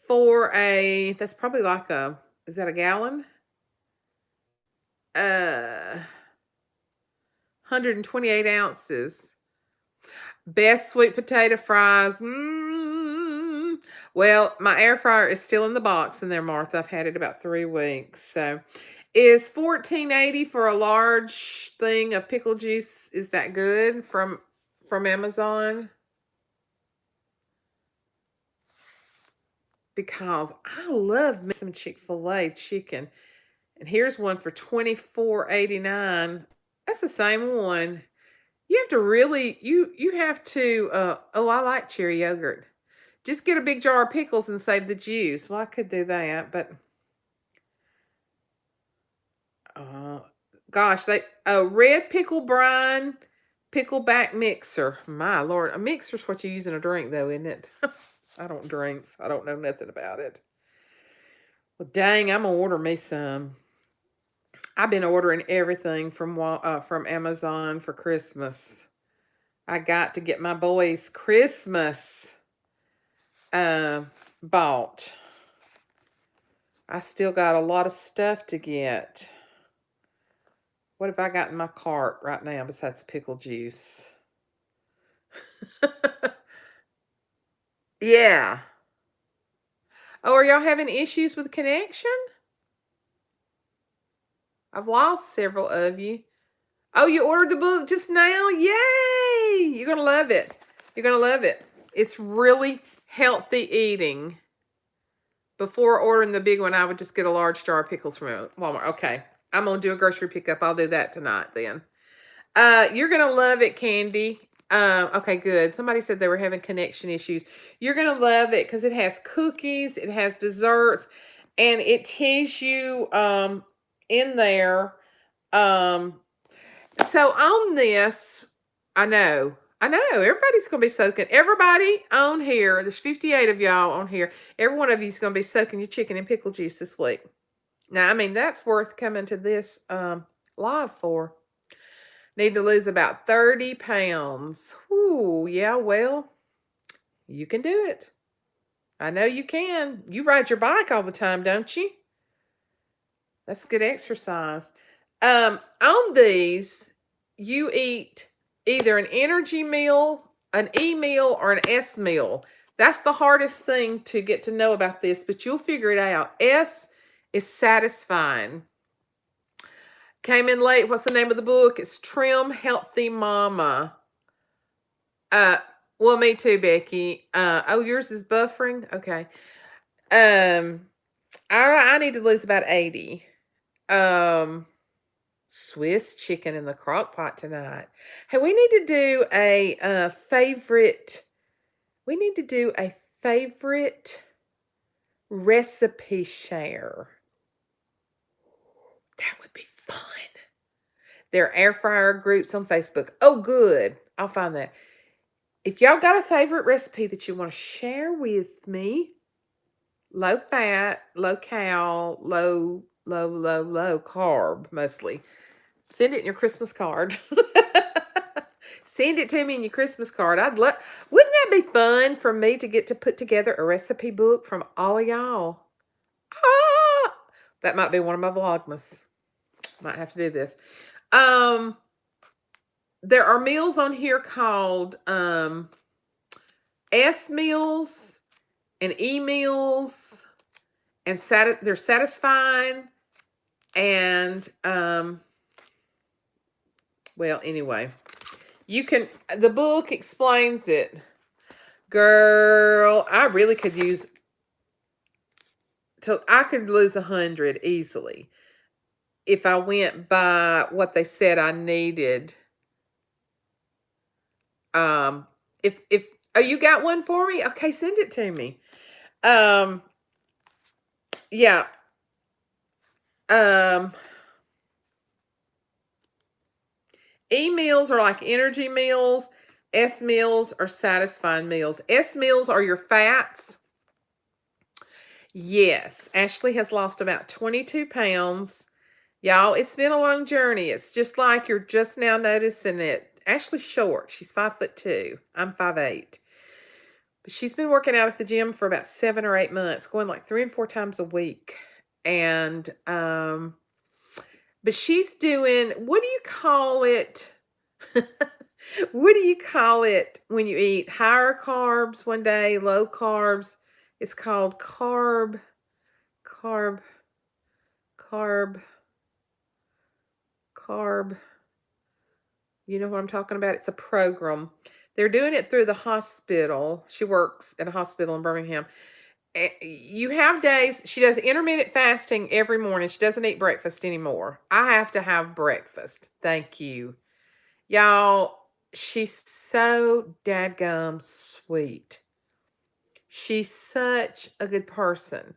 for that's probably like is that a gallon? 128 ounces. Best sweet potato fries. Well, my air fryer is still in the box in there, Martha. I've had it about 3 weeks. So, Is $14.80 for a large thing of pickle juice? Is that good from Amazon? Because I love me some Chick-fil-A chicken. And here's one for $24.89. That's the same one. You have to really you have to oh, I like cherry yogurt. Just get a big jar of pickles and save the juice. Well, I could do that, but uh gosh, they a red pickle brine pickleback mixer. My lord, a mixer's what you use in a drink though, isn't it? I don't drink, so I don't know nothing about it. Well, dang, I'm gonna order me some. I've been ordering everything from Amazon for Christmas. I got to get my boys Christmas bought. I still got a lot of stuff to get. What have I got in my cart right now besides pickle juice? Yeah. Oh, are y'all having issues with connection? I've lost several of you. Oh, you ordered the book just now? Yay! You're going to love it. You're going to love it. It's really healthy eating. Before ordering the big one, I would just get a large jar of pickles from Walmart. Okay. I'm going to do a grocery pickup. I'll do that tonight then. You're going to love it, Candy. Okay, good. Somebody said they were having connection issues. You're going to love it because it has cookies, it has desserts, and it tells you in there. So on this, I know, everybody's going to be soaking. Everybody on here, there's 58 of y'all on here. Every one of you is going to be soaking your chicken in pickle juice this week. Now, I mean, that's worth coming to this live for. Need to lose about 30 pounds. Ooh, yeah, well, you can do it. I know you can. You ride your bike all the time, don't you? That's good exercise. On these, you eat either an energy meal, an E meal, or an S meal. That's the hardest thing to get to know about this, but you'll figure it out. S is satisfying. Came in late. What's the name of the book? It's Trim Healthy Mama. Well, me too, Becky. Oh, yours is buffering. Okay. I need to lose about 80. Swiss chicken in the crock pot tonight. Hey, we need to do a favorite. We need to do a favorite recipe share. That would be fun. There are air fryer groups on Facebook. Oh, good. I'll find that. If y'all got a favorite recipe that you want to share with me, low fat, low cal, low carb mostly, send it in your Christmas card. Send it to me in your Christmas card. I'd love. Wouldn't that be fun for me to get to put together a recipe book from all of y'all? Ah, that might be one of my vlogmas. Might have to do this. There are meals on here called S meals and E meals, and they're satisfying. And well, anyway, the book explains it. Girl, I really could use I could lose 100 easily if I went by what they said I needed. If oh, you got one for me? Okay, send it to me. Yeah. E meals are like energy meals. S meals are satisfying meals. S meals are your fats. Yes, Ashley has lost about 22 pounds. Y'all, it's been a long journey. It's just like you're just now noticing it. Ashley's short. She's 5'2". I'm 5'8". But she's been working out at the gym for about 7 or 8 months, going like 3 and 4 times a week. And but she's doing, what do you call it? What do you call it when you eat higher carbs one day, low carbs? It's called carb. carb. You know what I'm talking about? It's a program. They're doing it through the hospital. She works at a hospital in Birmingham. You have days, she does intermittent fasting every morning. She doesn't eat breakfast anymore. I have to have breakfast. Thank you. Y'all, she's so dadgum sweet. She's such a good person.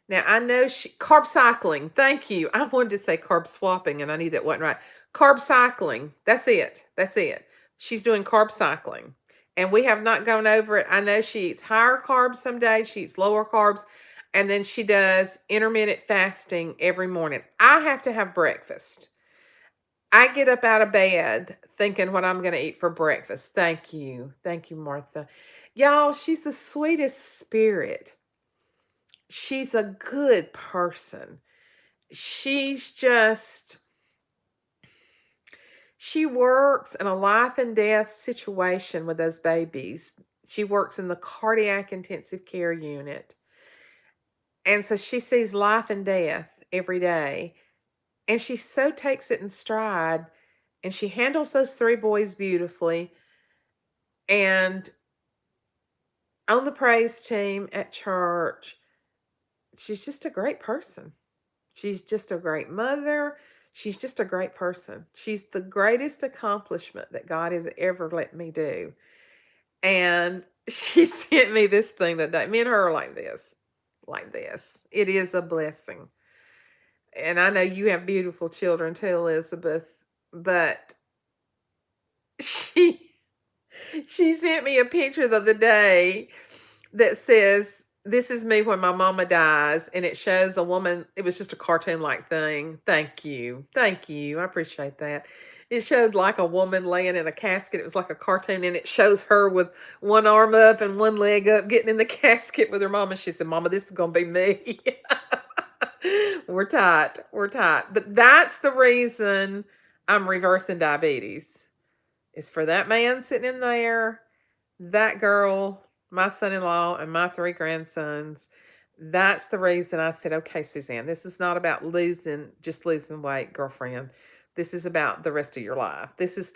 Now, I know carb cycling. Thank you. I wanted to say carb swapping, and I knew that wasn't right. Carb cycling. That's it. That's it. She's doing carb cycling. And we have not gone over it. I know she eats higher carbs some days, she eats lower carbs, and then she does intermittent fasting every morning. I have to have breakfast. I get up out of bed thinking what I'm going to eat for breakfast. Thank you. Thank you, Martha. Y'all, she's the sweetest spirit. She's a good person. She's just, she works in a life and death situation with those babies. She works in the cardiac intensive care unit. And so she sees life and death every day. And she so takes it in stride. And she handles those 3 boys beautifully. And on the praise team at church, she's just a great person. She's just a great mother. She's just a great person. She's the greatest accomplishment that God has ever let me do. And she sent me this thing that day. Me and her are like this. Like this. It is a blessing. And I know you have beautiful children too, Elizabeth. But she sent me a picture the other day that says, "This is me when my mama dies," and it shows a woman. It was just a cartoon-like thing. Thank you. Thank you. I appreciate that. It showed like a woman laying in a casket. It was like a cartoon, and it shows her with one arm up and one leg up, getting in the casket with her mama. She said, "Mama, this is gonna be me." We're tight. We're tight. But that's the reason I'm reversing diabetes. It's for that man sitting in there, that girl, my son-in-law, and my 3 grandsons. That's the reason I said, okay, Suzanne, this is not about just losing weight, girlfriend. This is about the rest of your life. This is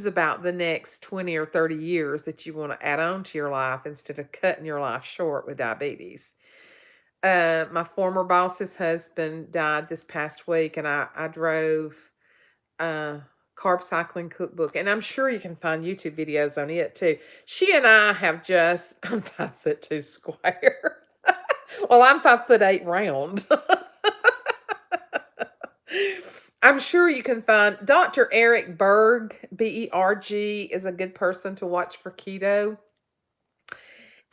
about the next 20 or 30 years that you want to add on to your life instead of cutting your life short with diabetes. My former boss's husband died this past week, and I drove carb cycling cookbook, and I'm sure you can find YouTube videos on it too. She and I have just, I'm 5'2" square. Well, I'm 5'8" round. I'm sure you can find Dr. Eric Berg, Berg, is a good person to watch for keto.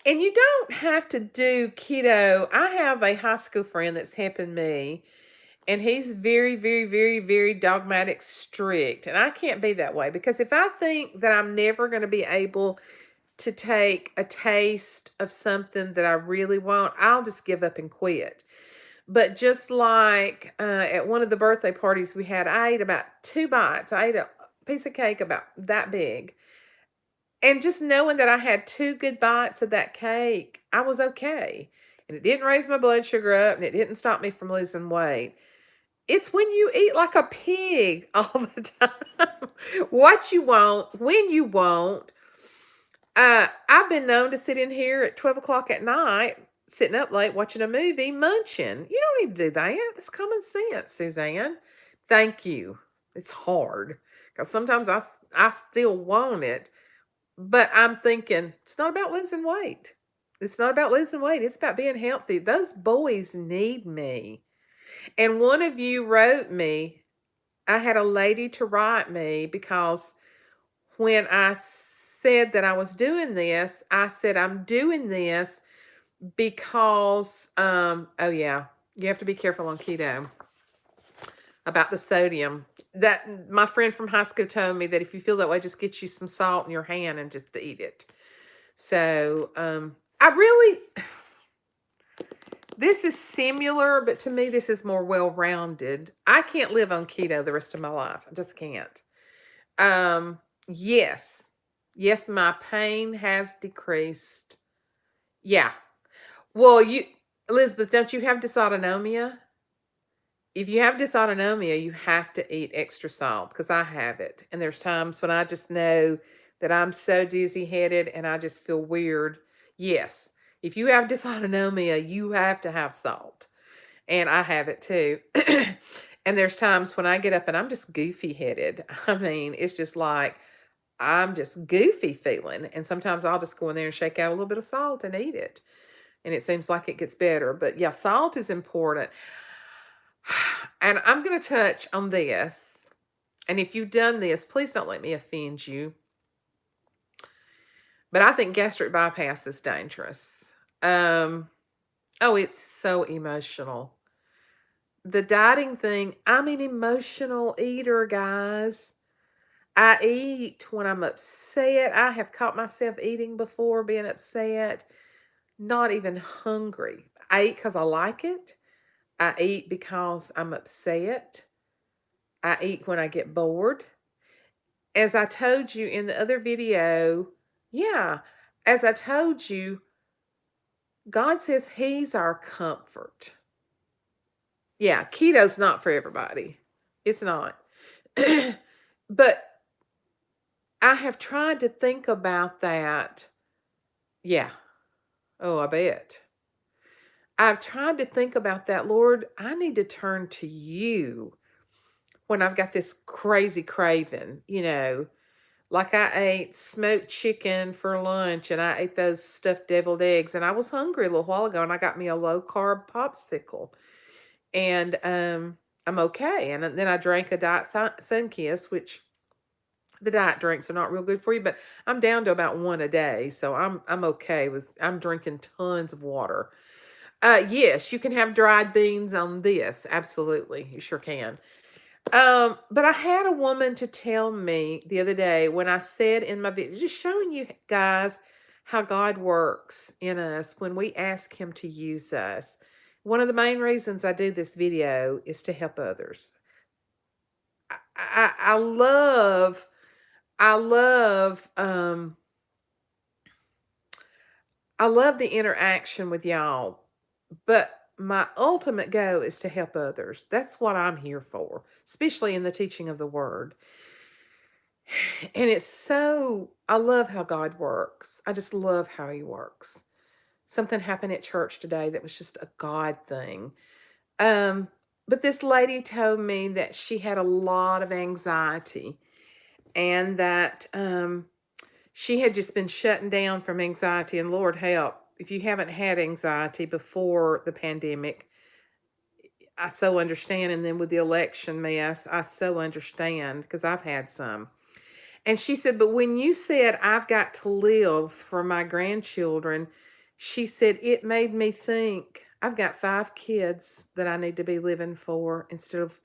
And you don't have to do keto. I have a high school friend that's helping me, and he's very, very, very, very dogmatic, strict. And I can't be that way, because if I think that I'm never going to be able to take a taste of something that I really want, I'll just give up and quit. But just like at one of the birthday parties we had, I ate about 2 bites. I ate a piece of cake about that big. And just knowing that I had 2 good bites of that cake, I was okay. And it didn't raise my blood sugar up, and it didn't stop me from losing weight. It's when you eat like a pig all the time. What you want, when you want. I've been known to sit in here at 12 o'clock at night, sitting up late, watching a movie, munching. You don't need to do that. That's common sense, Suzanne. Thank you. It's hard, because sometimes I still want it. But I'm thinking, it's not about losing weight. It's not about losing weight. It's about being healthy. Those boys need me. And one of you wrote me, I had a lady to write me, because when I said that I was doing this, I said, I'm doing this because, oh yeah, you have to be careful on keto about the sodium. That my friend from high school told me that if you feel that way, just get you some salt in your hand and just eat it. So this is similar, but to me this is more well-rounded. I can't live on keto the rest of my life. I just can't. Yes, my pain has decreased. Yeah. Well, Elizabeth, don't you have dysautonomia? if you have dysautonomia, you have to eat extra salt because I have it. And there's times when I just know that I'm so dizzy headed and I just feel weird. Yes, if you have dysautonomia, you have to have salt. And I have it too. And there's times when I get up and I'm just goofy headed. I mean, it's just like I'm just goofy feeling. And sometimes I'll just go in there and shake out a little bit of salt and eat it. And it seems like it gets better. But yeah, salt is important. And I'm going to touch on this. And if you've done this, please don't let me offend you. But I think gastric bypass is dangerous. Oh, it's so emotional. The dieting thing, I'm an emotional eater, guys. I eat when I'm upset. I have caught myself eating before being upset, not even hungry. I eat because I like it. I eat because I'm upset. I eat when I get bored. As I told you in the other video, yeah, as I told you, God says He's our comfort. Yeah, keto's not for everybody. It's not. But I have tried to think about that. Yeah. Oh, I bet. I've tried to think about that. Lord, I need to turn to you when I've got this crazy craving, like I ate smoked chicken for lunch and I ate those stuffed deviled eggs and I was hungry a little while ago and I got me a low carb popsicle and I'm okay. And then I drank a diet Sunkiss, which the diet drinks are not real good for you, but I'm down to about one a day, so I'm okay. I'm drinking tons of water. Yes, you can have dried beans on this. Absolutely, you sure can. But I had a woman to tell me the other day when I said in my video, just showing you guys how God works in us when we ask Him to use us. One of the main reasons I do this video is to help others. I love, I love, I love the interaction with y'all, but my ultimate goal is to help others. That's what I'm here for, especially in the teaching of the word. And I love how God works. I just love how He works. Something happened at church today that was just a God thing. Um, but this lady told me that she had a lot of anxiety and that she had just been shutting down from anxiety. And Lord help, if you haven't had anxiety before the pandemic, I so understand. And then with the election mess, I so understand because I've had some. And she said, but when you said I've got to live for my grandchildren, she said, it made me think I've got 5 kids that I need to be living for instead of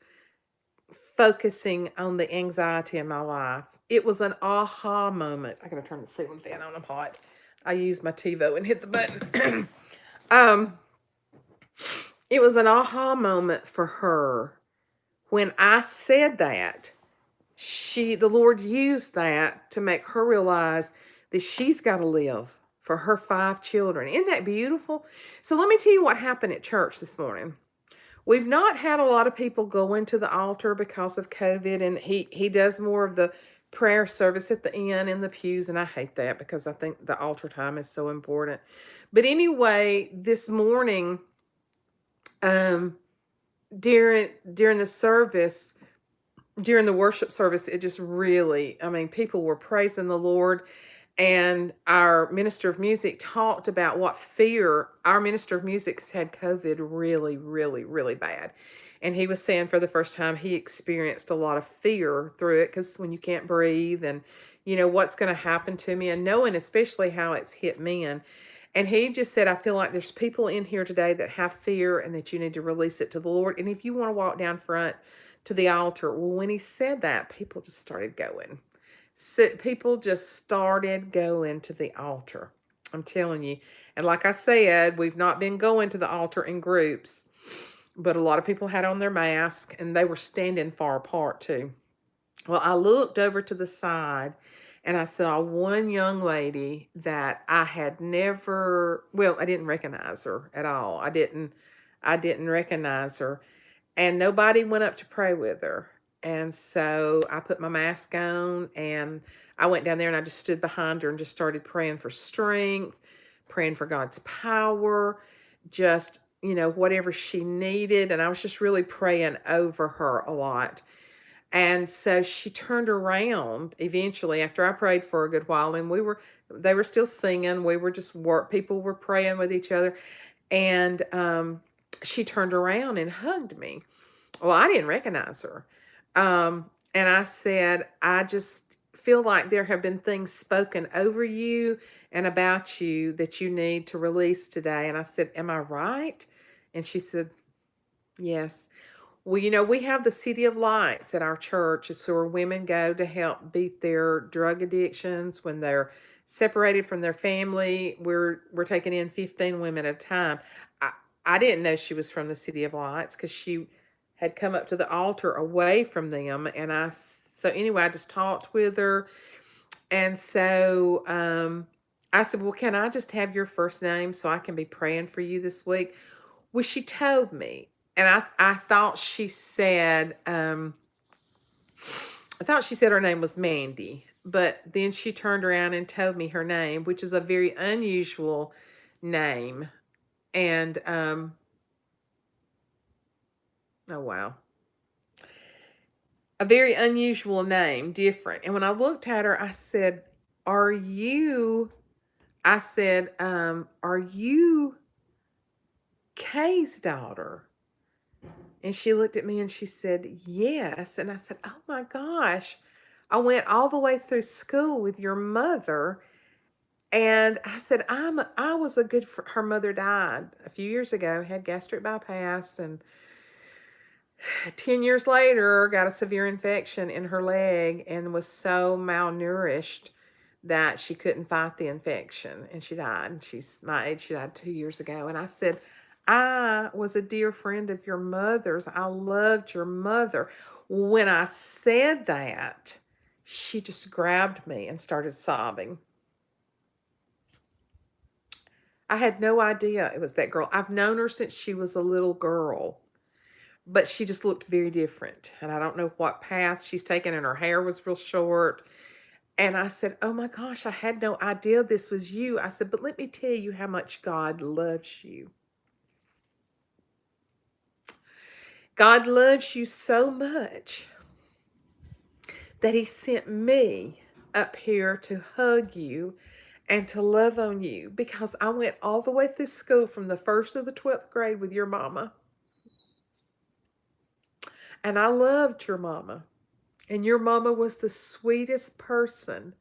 focusing on the anxiety in my life. It was an aha moment. I gotta turn the ceiling fan on. I'm hot. I used my TiVo and hit the button. um, it was an aha moment for her when I said that. The Lord used that to make her realize that she's got to live for her 5 children. Isn't that beautiful? So let me tell you what happened at church this morning. We've not had a lot of people going to the altar because of COVID, and he does more of the prayer service at the end in the pews, and I hate that because I think the altar time is so important. But anyway, this morning, um, during the service, during the worship service, it just really, I mean, people were praising the Lord. And our minister of music talked about what fear, our minister of music's had COVID really, really, really bad. And he was saying for the first time he experienced a lot of fear through it because when you can't breathe and, what's going to happen to me and knowing especially how it's hit men. And he just said, I feel like there's people in here today that have fear and that you need to release it to the Lord. And if you want to walk down front to the altar, well, when he said that, people just started going. So people just started going to the altar. I'm telling you. And like I said, we've not been going to the altar in groups, but a lot of people had on their mask and they were standing far apart too. Well, I looked over to the side and I saw one young lady that I had never, well, I didn't recognize her at all. I didn't recognize her. and nobody went up to pray with her. And so I put my mask on and I went down there and I just stood behind her and just started praying for strength, praying for God's power, just, whatever she needed. And I was just really praying over her a lot. And so she turned around eventually after I prayed for a good while, and they were still singing. We were just people were praying with each other. And she turned around and hugged me. Well, I didn't recognize her. And I said, I just feel like there have been things spoken over you and about you that you need to release today. And I said, am I right? And she said, yes. Well, we have the City of Lights at our church. It's where women go to help beat their drug addictions when they're separated from their family. We're taking in 15 women at a time. I, I didn't know she was from the City of Lights because she had come up to the altar away from them. And so anyway, I just talked with her. And so I said, well, can I just have your first name so I can be praying for you this week? Well, she told me, and I thought she said, her name was Mandy, but then she turned around and told me her name, which is a very unusual name. And, oh, wow. A very unusual name, different. And when I looked at her, I said, are you Kay's daughter? And she looked at me and she said, yes. And I said, oh my gosh, I went all the way through school with your mother. And I said, her mother died a few years ago, had gastric bypass, and 10 years later got a severe infection in her leg and was so malnourished that she couldn't fight the infection, and she died. And she's my age. She died 2 years ago. And I said, I was a dear friend of your mother's. I loved your mother. When I said that, she just grabbed me and started sobbing. I had no idea it was that girl. I've known her since she was a little girl, but she just looked very different. And I don't know what path she's taken, and her hair was real short. And I said, oh my gosh, I had no idea this was you. I said, but let me tell you how much God loves you. God loves you so much that he sent me up here to hug you and to love on you, because I went all the way through school from the 1st to the 12th grade with your mama. And I loved your mama. And your mama was the sweetest person.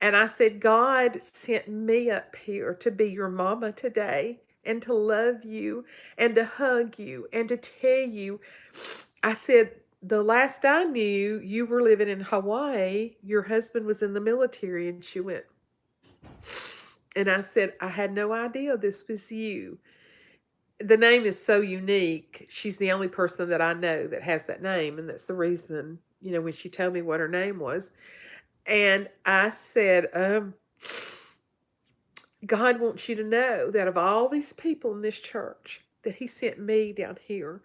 And I said, God sent me up here to be your mama today and to love you and to hug you and to tell you. I said, the last I knew, you were living in Hawaii. Your husband was in the military. And she went, and I said, I had no idea this was you. The name is so unique. She's the only person that I know that has that name. And that's the reason, when she told me what her name was. And I said, God wants you to know that of all these people in this church, that he sent me down here.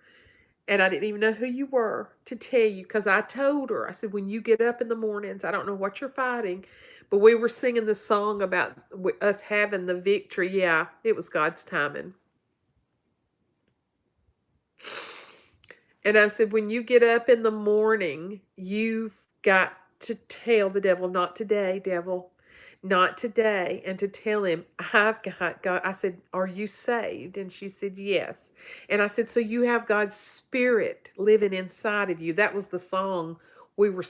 And I didn't even know who you were to tell you, because I told her, I said, when you get up in the mornings, I don't know what you're fighting, but we were singing the song about us having the victory. Yeah, it was God's timing. And I said, when you get up in the morning, you've got to tell the devil, not today, devil, not today, and to tell him, I've got God. I said, are you saved? And she said, yes. And I said, so you have God's Spirit living inside of you. That was the song they were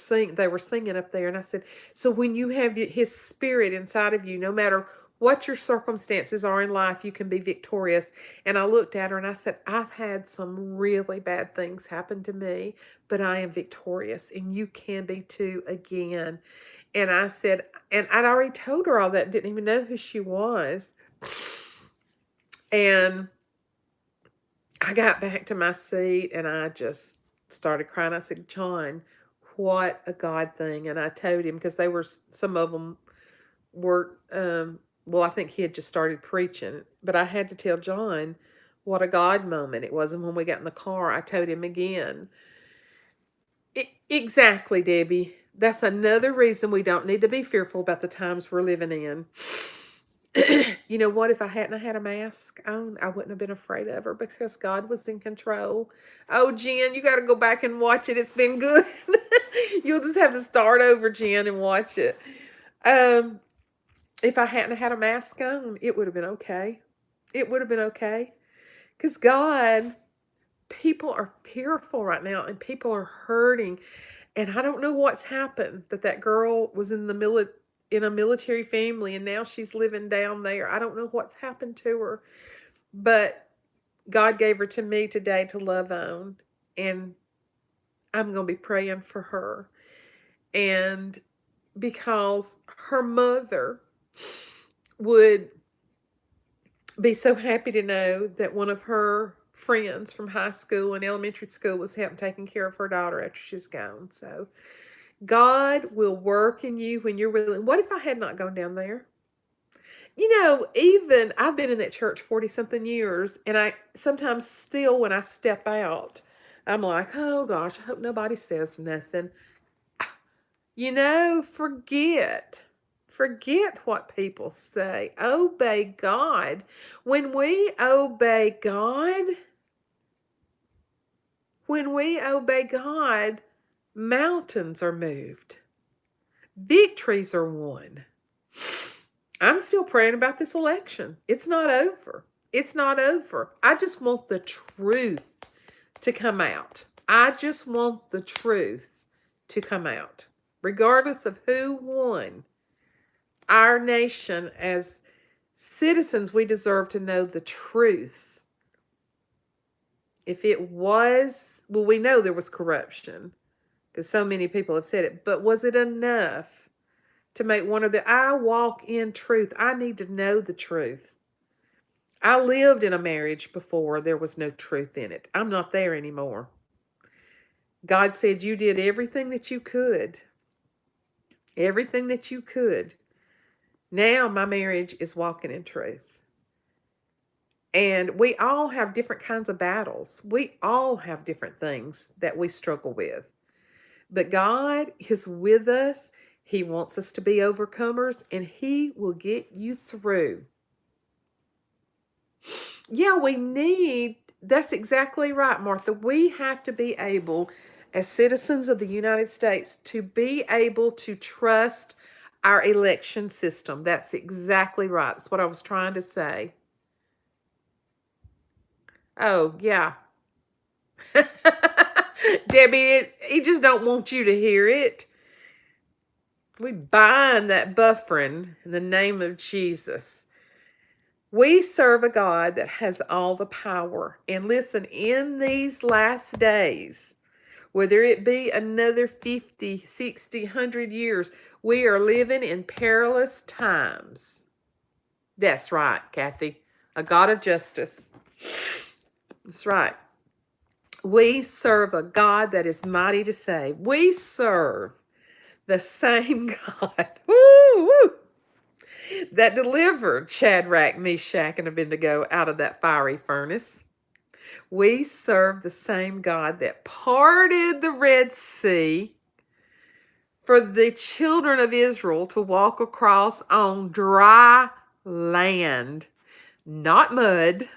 singing up there. And I said, so when you have his Spirit inside of you, no matter what your circumstances are in life, you can be victorious. And I looked at her and I said, I've had some really bad things happen to me, but I am victorious, and you can be too again. And I said, and I'd already told her all that, didn't even know who she was. And I got back to my seat and I just started crying. I said, John, what a God thing. And I told him, because some of them were, well, I think he had just started preaching, but I had to tell John What a God moment it was. And when we got in the car, I told him again. Exactly, Debbie. That's another reason we don't need to be fearful about the times we're living in. You know what? If I hadn't had a mask on, I wouldn't have been afraid of her because God was in control. Oh, Jen, you got to go back and watch it. It's been good. You'll just have to start over, Jen, and watch it. If I hadn't had a mask on, it would have been okay. It would have been okay. Because God, people are fearful right now and people are hurting. And I don't know what's happened, that girl was in a military family and now she's living down there. I don't know what's happened to her, but God gave her to me today to love on, and I'm going to be praying for her. And because her mother would be so happy to know that one of her friends from high school and elementary school was helping taking care of her daughter after she's gone. So God will work in you when you're willing. What if I had not gone down there? You know, even I've been in that church 40 something years, and I sometimes still, when I step out, I'm like, oh gosh, I hope nobody says nothing. You know, forget what people say. Obey God. When we obey God, mountains are moved. Victories are won. I'm still praying about this election. It's not over. It's not over. I just want the truth to come out. I just want the truth to come out. Regardless of who won, our nation, as citizens, we deserve to know the truth. If it was, well, we know there was corruption because so many people have said it, but was it enough to make one of the, I walk in truth. I need to know the truth. I lived in a marriage before there was no truth in it. I'm not there anymore. God said you did everything that you could. Everything that you could. Now my marriage is walking in truth. And we all have different kinds of battles. We all have different things that we struggle with. But God is with us. He wants us to be overcomers, and He will get you through. Yeah, that's exactly right, Martha. We have to be able, as citizens of the United States, to be able to trust our election system. That's exactly right. That's what I was trying to say. Oh, yeah. Debbie, he just don't want you to hear it. We bind that buffering in the name of Jesus. We serve a God that has all the power. And listen, in these last days, whether it be another 50, 60, 100 years, we are living in perilous times. That's right, Kathy. A God of justice. That's right. We serve a God that is mighty to save. We serve the same God woo, woo, that delivered Shadrach, Meshach, and Abednego out of that fiery furnace. We serve the same God that parted the Red Sea for the children of Israel to walk across on dry land, not mud.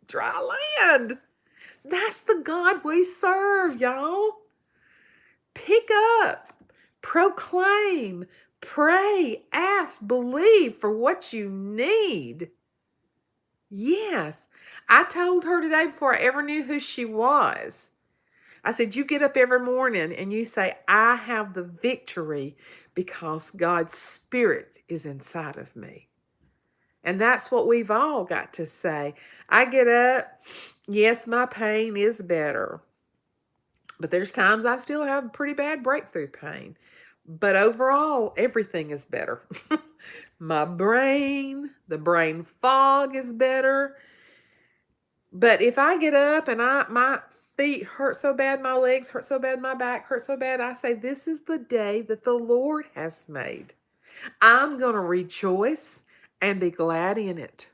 Dry land. That's the God we serve, y'all. Pick up, proclaim, pray, ask, believe for what you need. Yes. I told her today before I ever knew who she was. I said, you get up every morning and you say, I have the victory because God's Spirit is inside of me. And that's what we've all got to say. I get up. Yes, my pain is better. But there's times I still have pretty bad breakthrough pain. But overall, everything is better. My brain, the brain fog is better. But if I get up and my feet hurt so bad, my legs hurt so bad, my back hurt so bad, I say, this is the day that the Lord has made. I'm going to rejoice and be glad in it.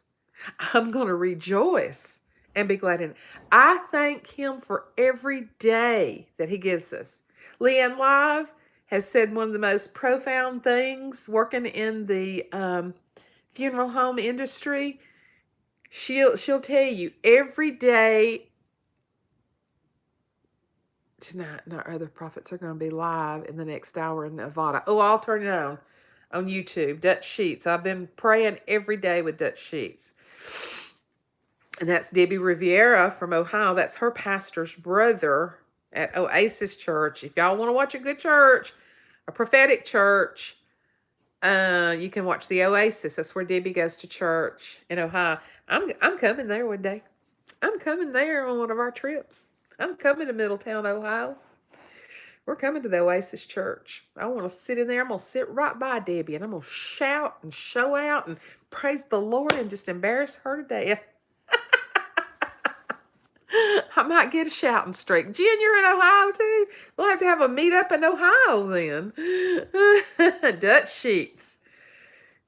I'm going to rejoice and be glad in it. I thank him for every day that he gives us. Leanne Live has said one of the most profound things working in the funeral home industry. She'll tell you every day. Tonight, and our other prophets are going to be live in the next hour in Nevada. Oh, I'll turn it on YouTube. Dutch Sheets. I've been praying every day with Dutch Sheets. And that's Debbie Riviera from Ohio. That's her pastor's brother at Oasis Church. If y'all want to watch a good church, a prophetic church, you can watch the Oasis. That's where Debbie goes to church in Ohio. I'm coming there one day. I'm coming there on one of our trips. I'm coming to Middletown, Ohio. We're coming to the Oasis Church. I want to sit in there. I'm going to sit right by Debbie, and I'm going to shout and show out and praise the Lord and just embarrass her to death. I might get a shouting streak. Jen, you're in Ohio too? We'll have to have a meetup in Ohio then. Dutch Sheets.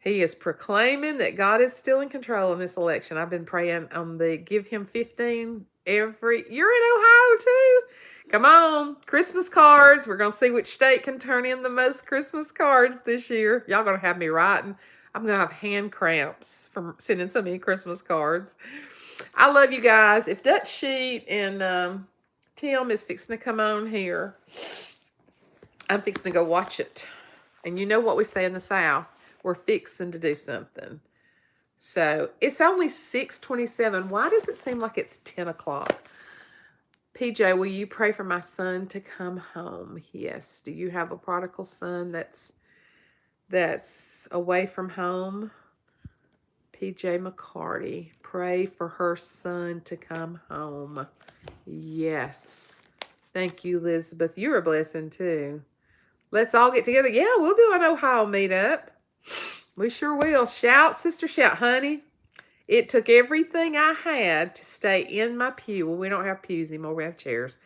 He is proclaiming that God is still in control in this election. I've been praying on the give him 15 every... You're in Ohio too? Come on. Christmas cards. We're going to see which state can turn in the most Christmas cards this year. Y'all going to have me writing. I'm going to have hand cramps from sending so many Christmas cards. I love you guys. If Dutch Sheet and Tim is fixing to come on here, I'm fixing to go watch it. And you know what we say in the South. We're fixing to do something. So it's only 6:27. Why does it seem like it's 10 o'clock? PJ, will you pray for my son to come home? Yes. Do you have a prodigal son that's away from home? PJ McCarty, pray for her son to come home. Yes. Thank you, Elizabeth. You're a blessing too. Let's all get together. Yeah, we'll do an Ohio meetup. We sure will. Shout, sister, shout. Honey, it took everything I had to stay in my pew. Well, we don't have pews anymore. We have chairs.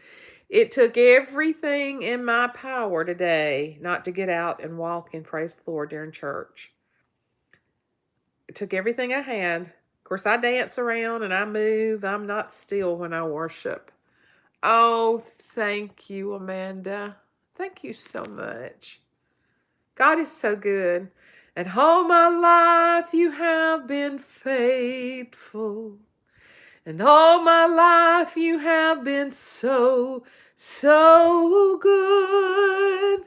It took everything in my power today not to get out and walk and praise the Lord during church. It took everything I had. Of course, I dance around and I move. I'm not still when I worship. Oh, thank you, Amanda. Thank you so much. God is so good. And all my life you have been faithful. And all my life you have been so, so good.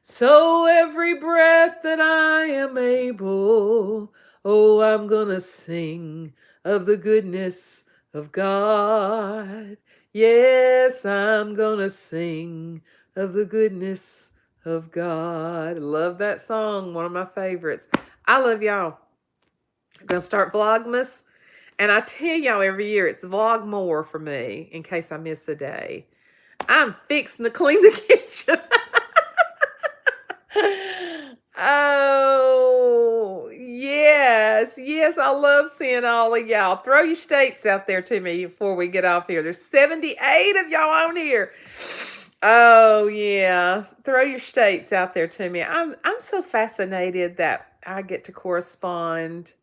So every breath that I am able, oh, I'm gonna sing of the goodness of God. Yes, I'm gonna sing of the goodness of God. Love that song, one of my favorites. I love y'all. I'm gonna start vlogmas, and I tell y'all every year it's vlog more for me in case I miss a day. I'm fixing to clean the kitchen. Oh, yes. Yes, I love seeing all of y'all. Throw your states out there to me before we get off here. There's 78 of y'all on here. Oh, yeah. Throw your states out there to me. I'm so fascinated that I get to correspond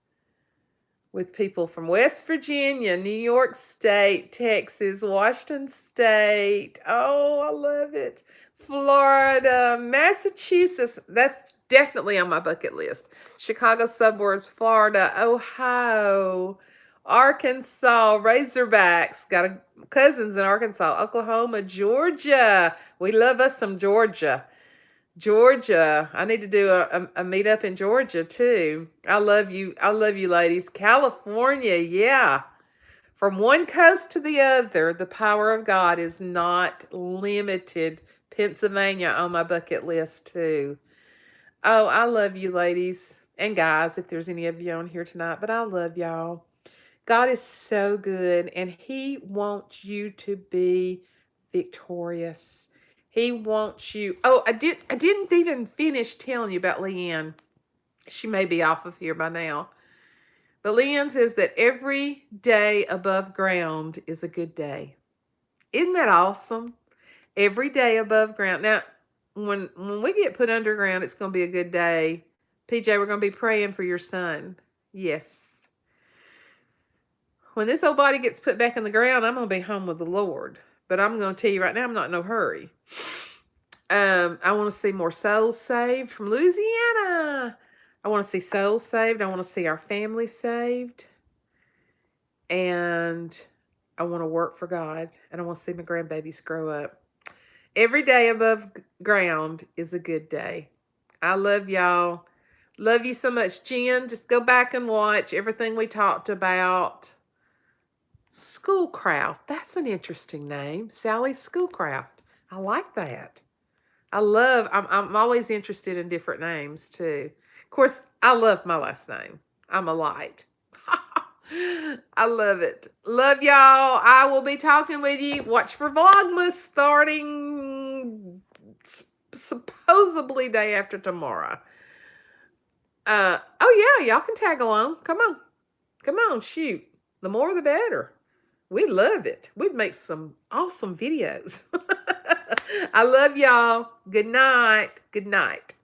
with people from West Virginia, New York State, Texas, Washington State. Oh, I love it. Florida, Massachusetts. That's definitely on my bucket list. Chicago suburbs, Florida, Ohio, Arkansas, Razorbacks. Got cousins in Arkansas, Oklahoma, Georgia. We love us some Georgia. Georgia. I need to do a meetup in Georgia too. I love you. I love you, ladies. California, yeah. From one coast to the other, the power of God is not limited. Pennsylvania on my bucket list too. Oh, I love you, ladies and guys, if there's any of you on here tonight, but I love y'all. God is so good, and He wants you to be victorious. He wants you. Oh, I didn't even finish telling you about Leanne. She may be off of here by now. But Leanne says that every day above ground is a good day. Isn't that awesome? Every day above ground. Now, when we get put underground, it's going to be a good day. PJ, we're going to be praying for your son. Yes. When this old body gets put back in the ground, I'm going to be home with the Lord. But I'm going to tell you right now, I'm not in no hurry. I want to see more souls saved from Louisiana. I want to see souls saved. I want to see our family saved. And I want to work for God. And I want to see my grandbabies grow up. Every day above ground is a good day. I love y'all. Love you so much, Jen. Just go back and watch everything we talked about. Schoolcraft. That's an interesting name. Sally Schoolcraft. I like that. I'm always interested in different names too. Of course, I love my last name. I'm a light. I love it. Love y'all. I will be talking with you. Watch for vlogmas starting supposedly day after tomorrow. Oh yeah, y'all can tag along. Come on. Come on, shoot. The more the better. We'd love it. We'd make some awesome videos. I love y'all. Good night. Good night.